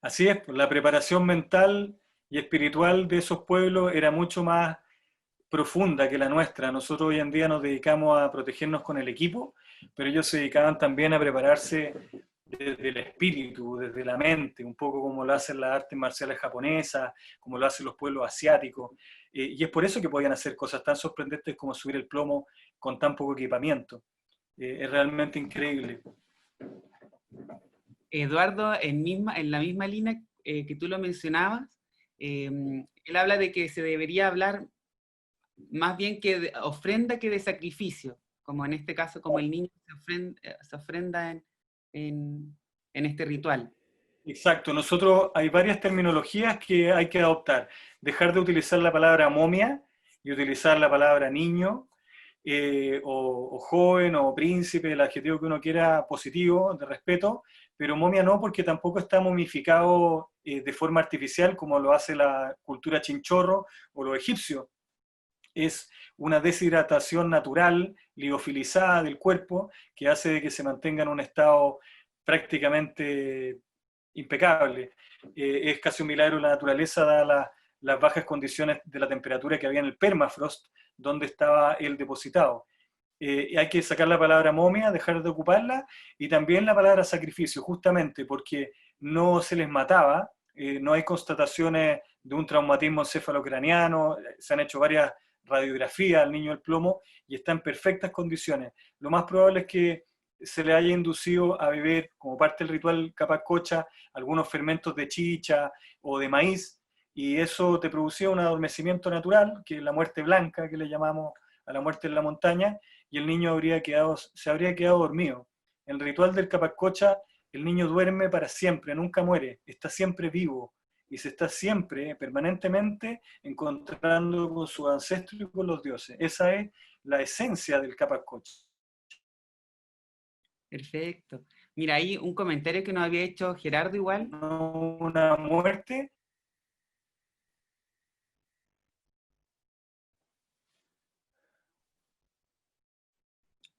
Así es, pues, la preparación mental y espiritual de esos pueblos era mucho más profunda que la nuestra. Nosotros hoy en día nos dedicamos a protegernos con el equipo, pero ellos se dedicaban también a prepararse desde el espíritu, desde la mente, un poco como lo hacen las artes marciales japonesas, como lo hacen los pueblos asiáticos, y es por eso que podían hacer cosas tan sorprendentes como subir el plomo con tan poco equipamiento. Es realmente increíble. Eduardo, en la misma línea que tú lo mencionabas, él habla de que se debería hablar más bien que de ofrenda que de sacrificio, como en este caso, como el niño se ofrenda en este ritual. Exacto, nosotros hay varias terminologías que hay que adoptar. Dejar de utilizar la palabra momia y utilizar la palabra niño, o joven, o príncipe, el adjetivo que uno quiera positivo, de respeto, pero momia no, porque tampoco está momificado de forma artificial como lo hace la cultura chinchorro o los egipcios. Es una deshidratación natural, liofilizada del cuerpo, que hace de que se mantenga en un estado prácticamente impecable. Es casi un milagro de la naturaleza, dadas las bajas condiciones de la temperatura que había en el permafrost, donde estaba él depositado. Hay que sacar la palabra momia, dejar de ocuparla, y también la palabra sacrificio, justamente porque no se les mataba, no hay constataciones de un traumatismo encefalocraniano, se han hecho varias radiografías al niño del plomo y está en perfectas condiciones. Lo más probable es que se le haya inducido a beber, como parte del ritual Capacocha, algunos fermentos de chicha o de maíz, y eso te producía un adormecimiento natural, que es la muerte blanca, que le llamamos a la muerte en la montaña, y el niño se habría quedado dormido. En el ritual del Capacocha, el niño duerme para siempre, nunca muere, está siempre vivo, y se está siempre, permanentemente, encontrando con sus ancestros y con los dioses. Esa es la esencia del Capacocha. Perfecto. Mira, ahí un comentario que nos había hecho Gerardo igual. No una muerte.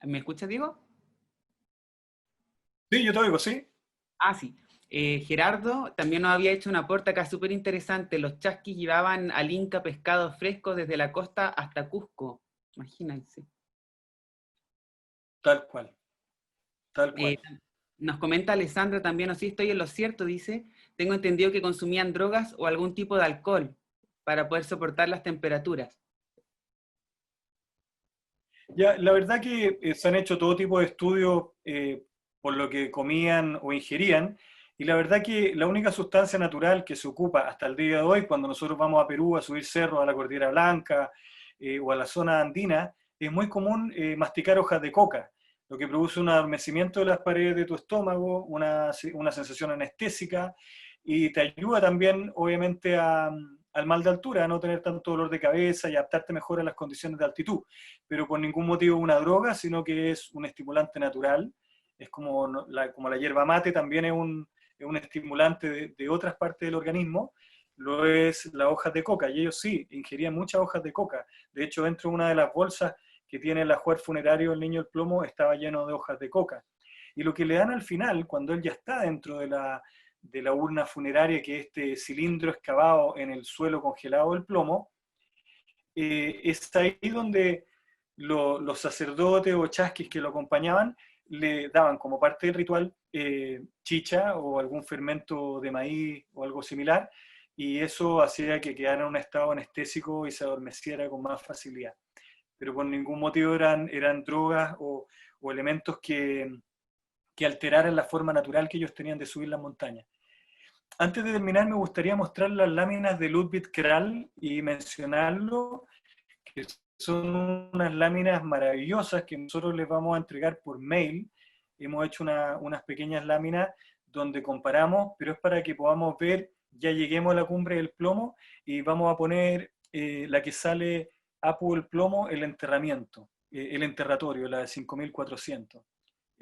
¿Me escuchas, Diego? Sí, yo te oigo, sí. Ah, sí. Gerardo también nos había hecho un aporte acá súper interesante. Los chasquis llevaban al Inca pescado fresco desde la costa hasta Cusco. Imagínense. Tal cual. Tal cual. Nos comenta Alessandra también, o sí estoy en lo cierto, dice, tengo entendido que consumían drogas o algún tipo de alcohol para poder soportar las temperaturas. Ya, la verdad que se han hecho todo tipo de estudios por lo que comían o ingerían, y la verdad que la única sustancia natural que se ocupa hasta el día de hoy, cuando nosotros vamos a Perú a subir cerros, a la Cordillera Blanca o a la zona andina, es muy común masticar hojas de coca, lo que produce un adormecimiento de las paredes de tu estómago, una sensación anestésica, y te ayuda también, obviamente, al mal de altura, a no tener tanto dolor de cabeza y adaptarte mejor a las condiciones de altitud, pero por ningún motivo una droga, sino que es un estimulante natural. Es como la hierba mate, también es un estimulante de otras partes del organismo, lo es las hojas de coca, y ellos sí, ingerían muchas hojas de coca. De hecho, dentro de una de las bolsas que tiene el ajuar funerario del niño del plomo estaba lleno de hojas de coca. Y lo que le dan al final, cuando él ya está dentro de la urna funeraria, que es este cilindro excavado en el suelo congelado del plomo, es ahí donde los sacerdotes o chasquis que lo acompañaban le daban como parte del ritual chicha o algún fermento de maíz o algo similar, y eso hacía que quedara en un estado anestésico y se adormeciera con más facilidad. Pero por ningún motivo eran drogas o elementos que alteraran la forma natural que ellos tenían de subir las montañas. Antes de terminar, me gustaría mostrar las láminas de Ludwig Krall y mencionarlo, que son unas láminas maravillosas que nosotros les vamos a entregar por mail. Hemos hecho unas pequeñas láminas donde comparamos, pero es para que podamos ver, ya lleguemos a la cumbre del plomo y vamos a poner la que sale Apu el plomo, el enterramiento, el enterratorio, la de 5400.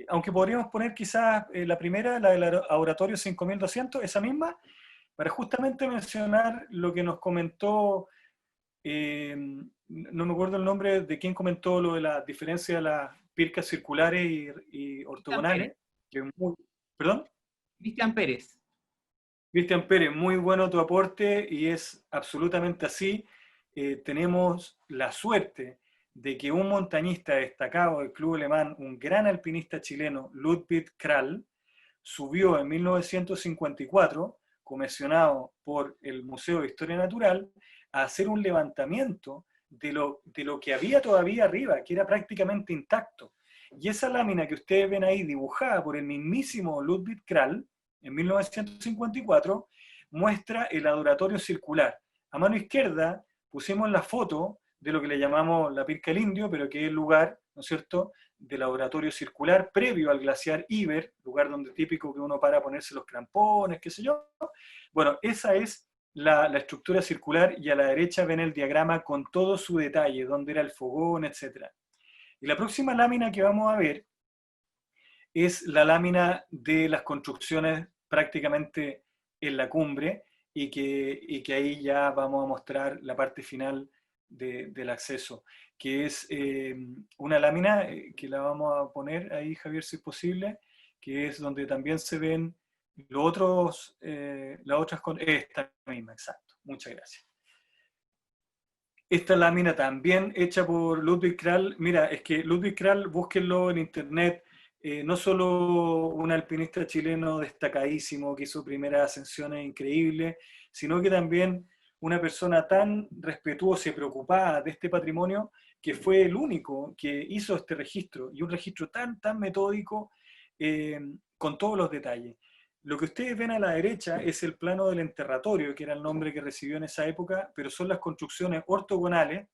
Aunque podríamos poner quizás la primera, la del oratorio 5200, esa misma, para justamente mencionar lo que nos comentó, no me acuerdo el nombre de quién comentó lo de la diferencia de las pircas circulares y ortogonales. ¿Perdón? Cristian Pérez. Cristian Pérez, muy bueno tu aporte y es absolutamente así. Tenemos la suerte de que un montañista destacado del club alemán, un gran alpinista chileno, Ludwig Krall, subió en 1954, comisionado por el Museo de Historia Natural, a hacer un levantamiento de lo que había todavía arriba, que era prácticamente intacto. Y esa lámina que ustedes ven ahí dibujada por el mismísimo Ludwig Krall, en 1954, muestra el adoratorio circular. A mano izquierda pusimos la foto de lo que le llamamos la Pirca del Indio, pero que es el lugar, ¿no es cierto?, del laboratorio circular previo al glaciar Iber, lugar donde típico que uno para ponerse los crampones, qué sé yo. Bueno, esa es la estructura circular, y a la derecha ven el diagrama con todo su detalle, dónde era el fogón, etc. Y la próxima lámina que vamos a ver es la lámina de las construcciones prácticamente en la cumbre, y que ahí ya vamos a mostrar la parte final del acceso, que es una lámina que la vamos a poner ahí, Javier, si es posible, que es donde también se ven los otros, las otras, esta misma, exacto, muchas gracias. Esta lámina también hecha por Ludwig Krall. Mira, es que Ludwig Krall, búsquenlo en internet, no solo un alpinista chileno destacadísimo que hizo primeras ascensiones increíbles, sino que también una persona tan respetuosa y preocupada de este patrimonio, que fue el único que hizo este registro, y un registro tan metódico, con todos los detalles. Lo que ustedes ven a la derecha es el plano del enterratorio, que era el nombre que recibió en esa época, pero son las construcciones ortogonales,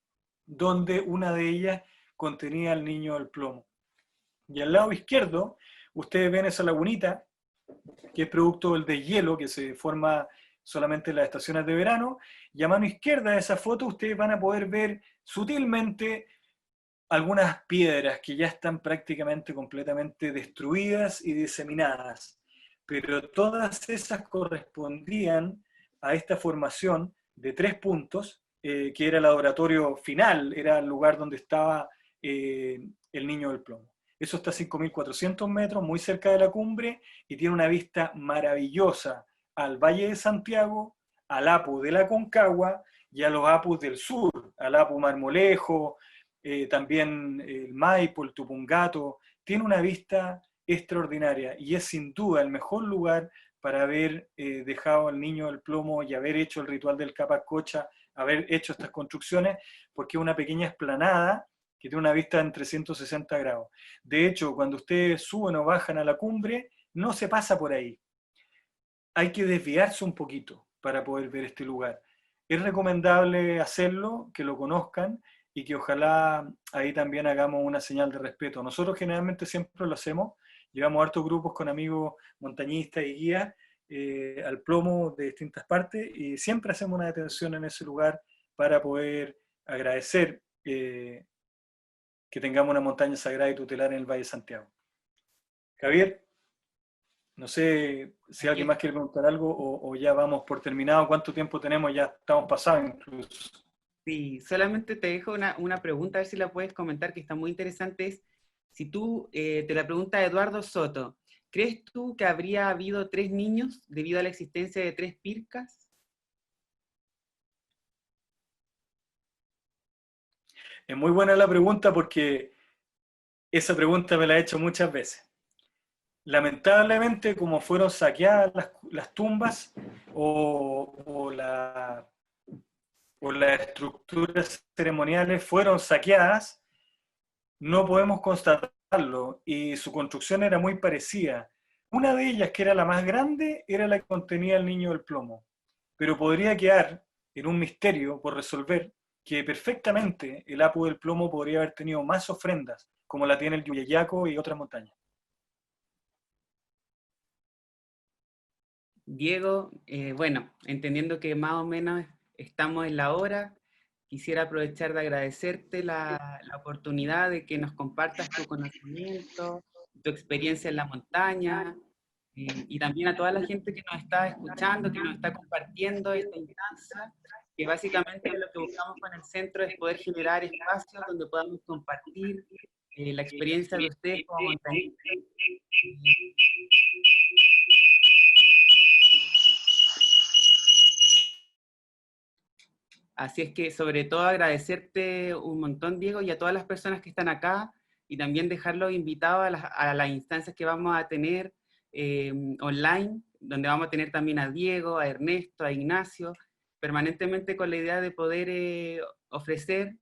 donde una de ellas contenía al niño del plomo. Y al lado izquierdo, ustedes ven esa lagunita, que es producto del deshielo que se forma solamente en las estaciones de verano, y a mano izquierda de esa foto ustedes van a poder ver sutilmente algunas piedras que ya están prácticamente completamente destruidas y diseminadas, pero todas esas correspondían a esta formación de 3 puntos, que era el adoratorio final, era el lugar donde estaba el niño del plomo. Eso está a 5.400 metros, muy cerca de la cumbre, y tiene una vista maravillosa al Valle de Santiago, al Apu de la Concagua y a los Apus del sur, al Apu Marmolejo, también el Maipo, el Tupungato. Tiene una vista extraordinaria y es sin duda el mejor lugar para haber dejado al niño del plomo y haber hecho el ritual del Capacocha, haber hecho estas construcciones, porque es una pequeña explanada que tiene una vista en 360 grados. De hecho, cuando ustedes suben o bajan a la cumbre, no se pasa por ahí. Hay que desviarse un poquito para poder ver este lugar. Es recomendable hacerlo, que lo conozcan, y que ojalá ahí también hagamos una señal de respeto. Nosotros generalmente siempre lo hacemos, llevamos hartos grupos con amigos montañistas y guías al plomo de distintas partes, y siempre hacemos una detención en ese lugar para poder agradecer que tengamos una montaña sagrada y tutelar en el Valle de Santiago. Javier, no sé si alguien más quiere preguntar algo o ya vamos por terminado. ¿Cuánto tiempo tenemos? Ya estamos pasados incluso. Sí, solamente te dejo una pregunta, a ver si la puedes comentar, que está muy interesante. Es, si tú, te la pregunta Eduardo Soto, ¿crees tú que habría habido 3 niños debido a la existencia de 3 pircas? Es muy buena la pregunta, porque Esa pregunta me la he hecho muchas veces. Lamentablemente, como fueron saqueadas las tumbas o las estructuras ceremoniales fueron saqueadas, no podemos constatarlo, y su construcción era muy parecida. Una de ellas, que era la más grande, era la que contenía el Niño del Plomo, pero podría quedar en un misterio por resolver que perfectamente el Apu del Plomo podría haber tenido más ofrendas, como la tiene el Yuyayaco y otras montañas. Diego, bueno, entendiendo que más o menos estamos en la hora, quisiera aprovechar de agradecerte la oportunidad de que nos compartas tu conocimiento, tu experiencia en la montaña, y también a toda la gente que nos está escuchando, que nos está compartiendo esta instancia, que básicamente lo que buscamos con el centro es poder generar espacios donde podamos compartir la experiencia de ustedes como montañistas. Así es que sobre todo agradecerte un montón, Diego, y a todas las personas que están acá, y también dejarlos invitados a las instancias que vamos a tener online, donde vamos a tener también a Diego, a Ernesto, a Ignacio, permanentemente con la idea de poder ofrecer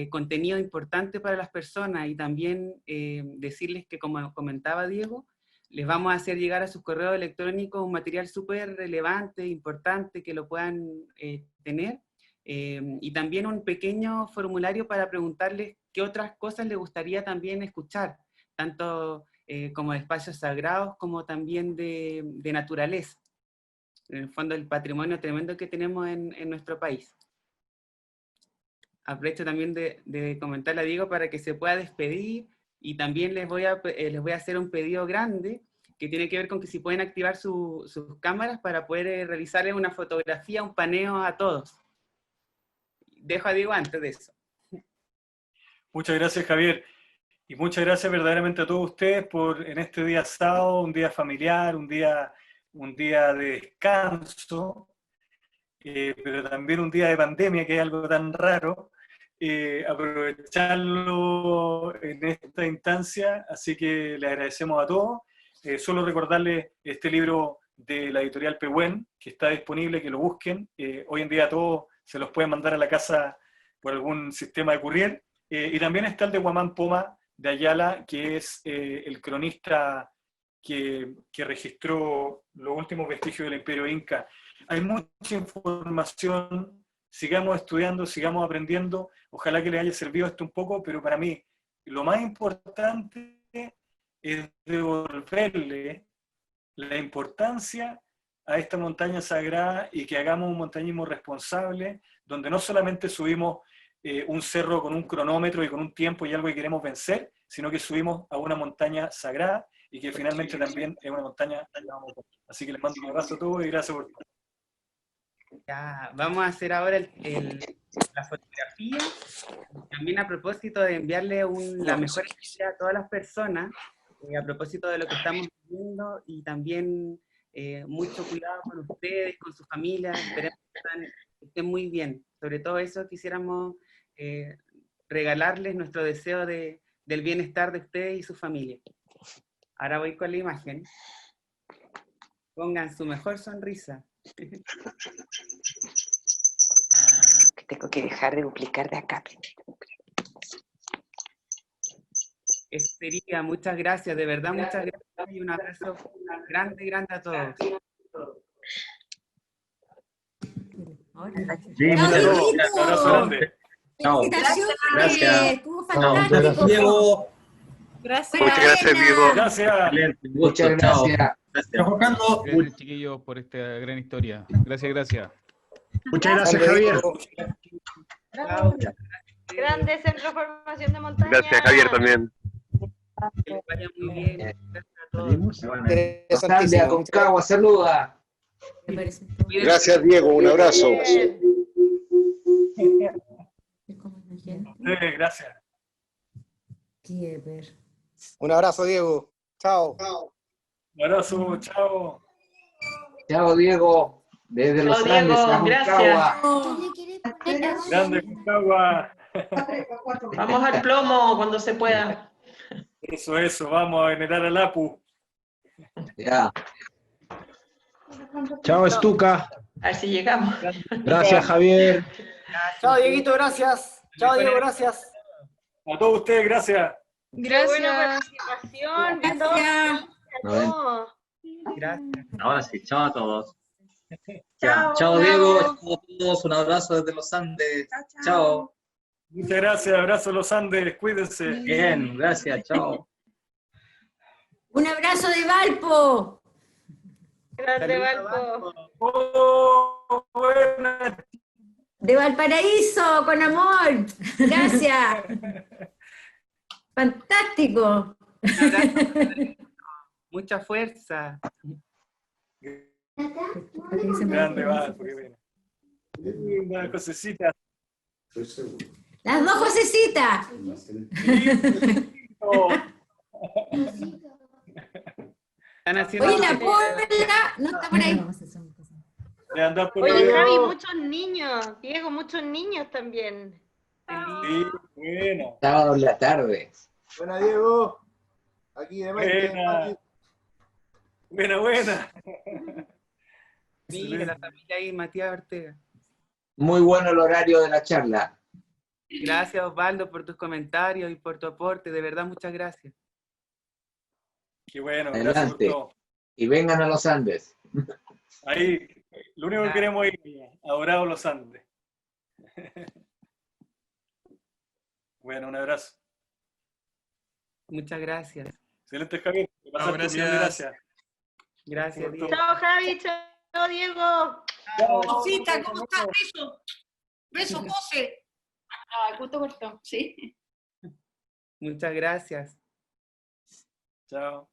contenido importante para las personas, y también decirles que, como comentaba Diego, les vamos a hacer llegar a sus correos electrónicos un material súper relevante, importante, que lo puedan tener. Y también un pequeño formulario para preguntarles qué otras cosas les gustaría también escuchar, tanto como de espacios sagrados, como también de naturaleza. En el fondo, el patrimonio tremendo que tenemos en nuestro país. Aprovecho también de comentarle a Diego para que se pueda despedir, y también les voy a hacer un pedido grande, que tiene que ver con que si pueden activar sus cámaras para poder realizarles una fotografía, un paneo a todos. Dejo a Diego antes de eso. Muchas gracias, Javier. Y muchas gracias verdaderamente a todos ustedes por en este día sábado, un día familiar, un día de descanso, pero también un día de pandemia, que es algo tan raro, aprovecharlo en esta instancia. Así que les agradecemos a todos. Solo recordarles este libro de la editorial Pehuen, que está disponible, que lo busquen. Hoy en día todos se los pueden mandar a la casa por algún sistema de courier. Y también está el de Huamán Poma de Ayala, que es el cronista que registró los últimos vestigios del Imperio Inca. Hay mucha información, sigamos estudiando, sigamos aprendiendo. Ojalá que les haya servido esto un poco, pero para mí lo más importante es devolverle la importancia a esta montaña sagrada, y que hagamos un montañismo responsable, donde no solamente subimos un cerro con un cronómetro y con un tiempo y algo que queremos vencer, sino que subimos a una montaña sagrada, y que finalmente también es una montaña. Así que les mando un abrazo a todos y gracias por todo. Ya, vamos a hacer ahora la fotografía. También a propósito de enviarle la mejor energía a todas las personas, a propósito de lo que estamos viviendo, y también mucho cuidado con ustedes, con sus familias. Esperemos que estén muy bien. Sobre todo eso quisiéramos regalarles nuestro deseo del bienestar de ustedes y su familia. Ahora voy con la imagen. Pongan su mejor sonrisa. Que tengo que dejar de duplicar de acá. Eso sería. Muchas gracias, de verdad, muchas gracias, y un abrazo grande, grande a todos. Sí, muchas gracias. Un abrazo grande. Felicitaciones. Gracias. Estuvo fantástico. Diego. Gracias. Muchas gracias, Diego. Gracias. Excelente. Muchas gracias. Gracias, chiquillos, por esta gran historia. Gracias, gracias. Muchas gracias, Javier. Grande Centro de Formación de Montaña. Gracias, Javier, también. Que les vaya muy bien. Gracias a todos. Grande, Aconcagua, saluda. Gracias, Diego. Un abrazo. Gracias. Un abrazo, Diego. Chao. Un abrazo, chao. Chao, Diego. Desde los Andes, Aconcagua. Grande Aconcagua. Vamos al plomo cuando se pueda. Eso, vamos a venerar al Apu. Ya. Chao, Estuca. A ver si llegamos. Gracias, Javier. Chao, Dieguito, gracias. Chao, Diego, gracias. A todos ustedes, gracias. Qué buena participación. Gracias. Gracias. Ahora sí, chao a todos. Chao, Chao, bravo. Diego. Chao a todos. Un abrazo desde los Andes. Chao. Muchas gracias, abrazo a los Andes, cuídense. Bien, gracias, chao. Un abrazo de Valpo. Grande Valpo. Oh, buena. De Valparaíso, con amor. Gracias. Fantástico. Mucha fuerza. Grande Valpo, qué buena. Una cosecita. Las dos Josecitas. Están haciendo Oye, la Pola no está por ahí. Oye, Javi, muchos niños. Diego, muchos niños también. Sí, bueno. Sábado en la tarde. Buena, Diego. Aquí de Buena. Buena. Mira, la familia ahí, Matías Ortega. Muy bueno el horario de la charla. Gracias, Osvaldo, por tus comentarios y por tu aporte. De verdad, muchas gracias. Qué bueno, gracias por Adelante. todo. Y vengan a los Andes. Ahí, lo único que queremos es ir a Dorado Los Andes. Bueno, un abrazo. Muchas gracias. Excelente, Javier. Te pasaste un millón de gracias. Gracias, Diego. Chao, Javi. Chao, Diego. Josita, ¿cómo estás? Beso. Beso, José. Ah, justo cortó, sí. Muchas gracias. Chao.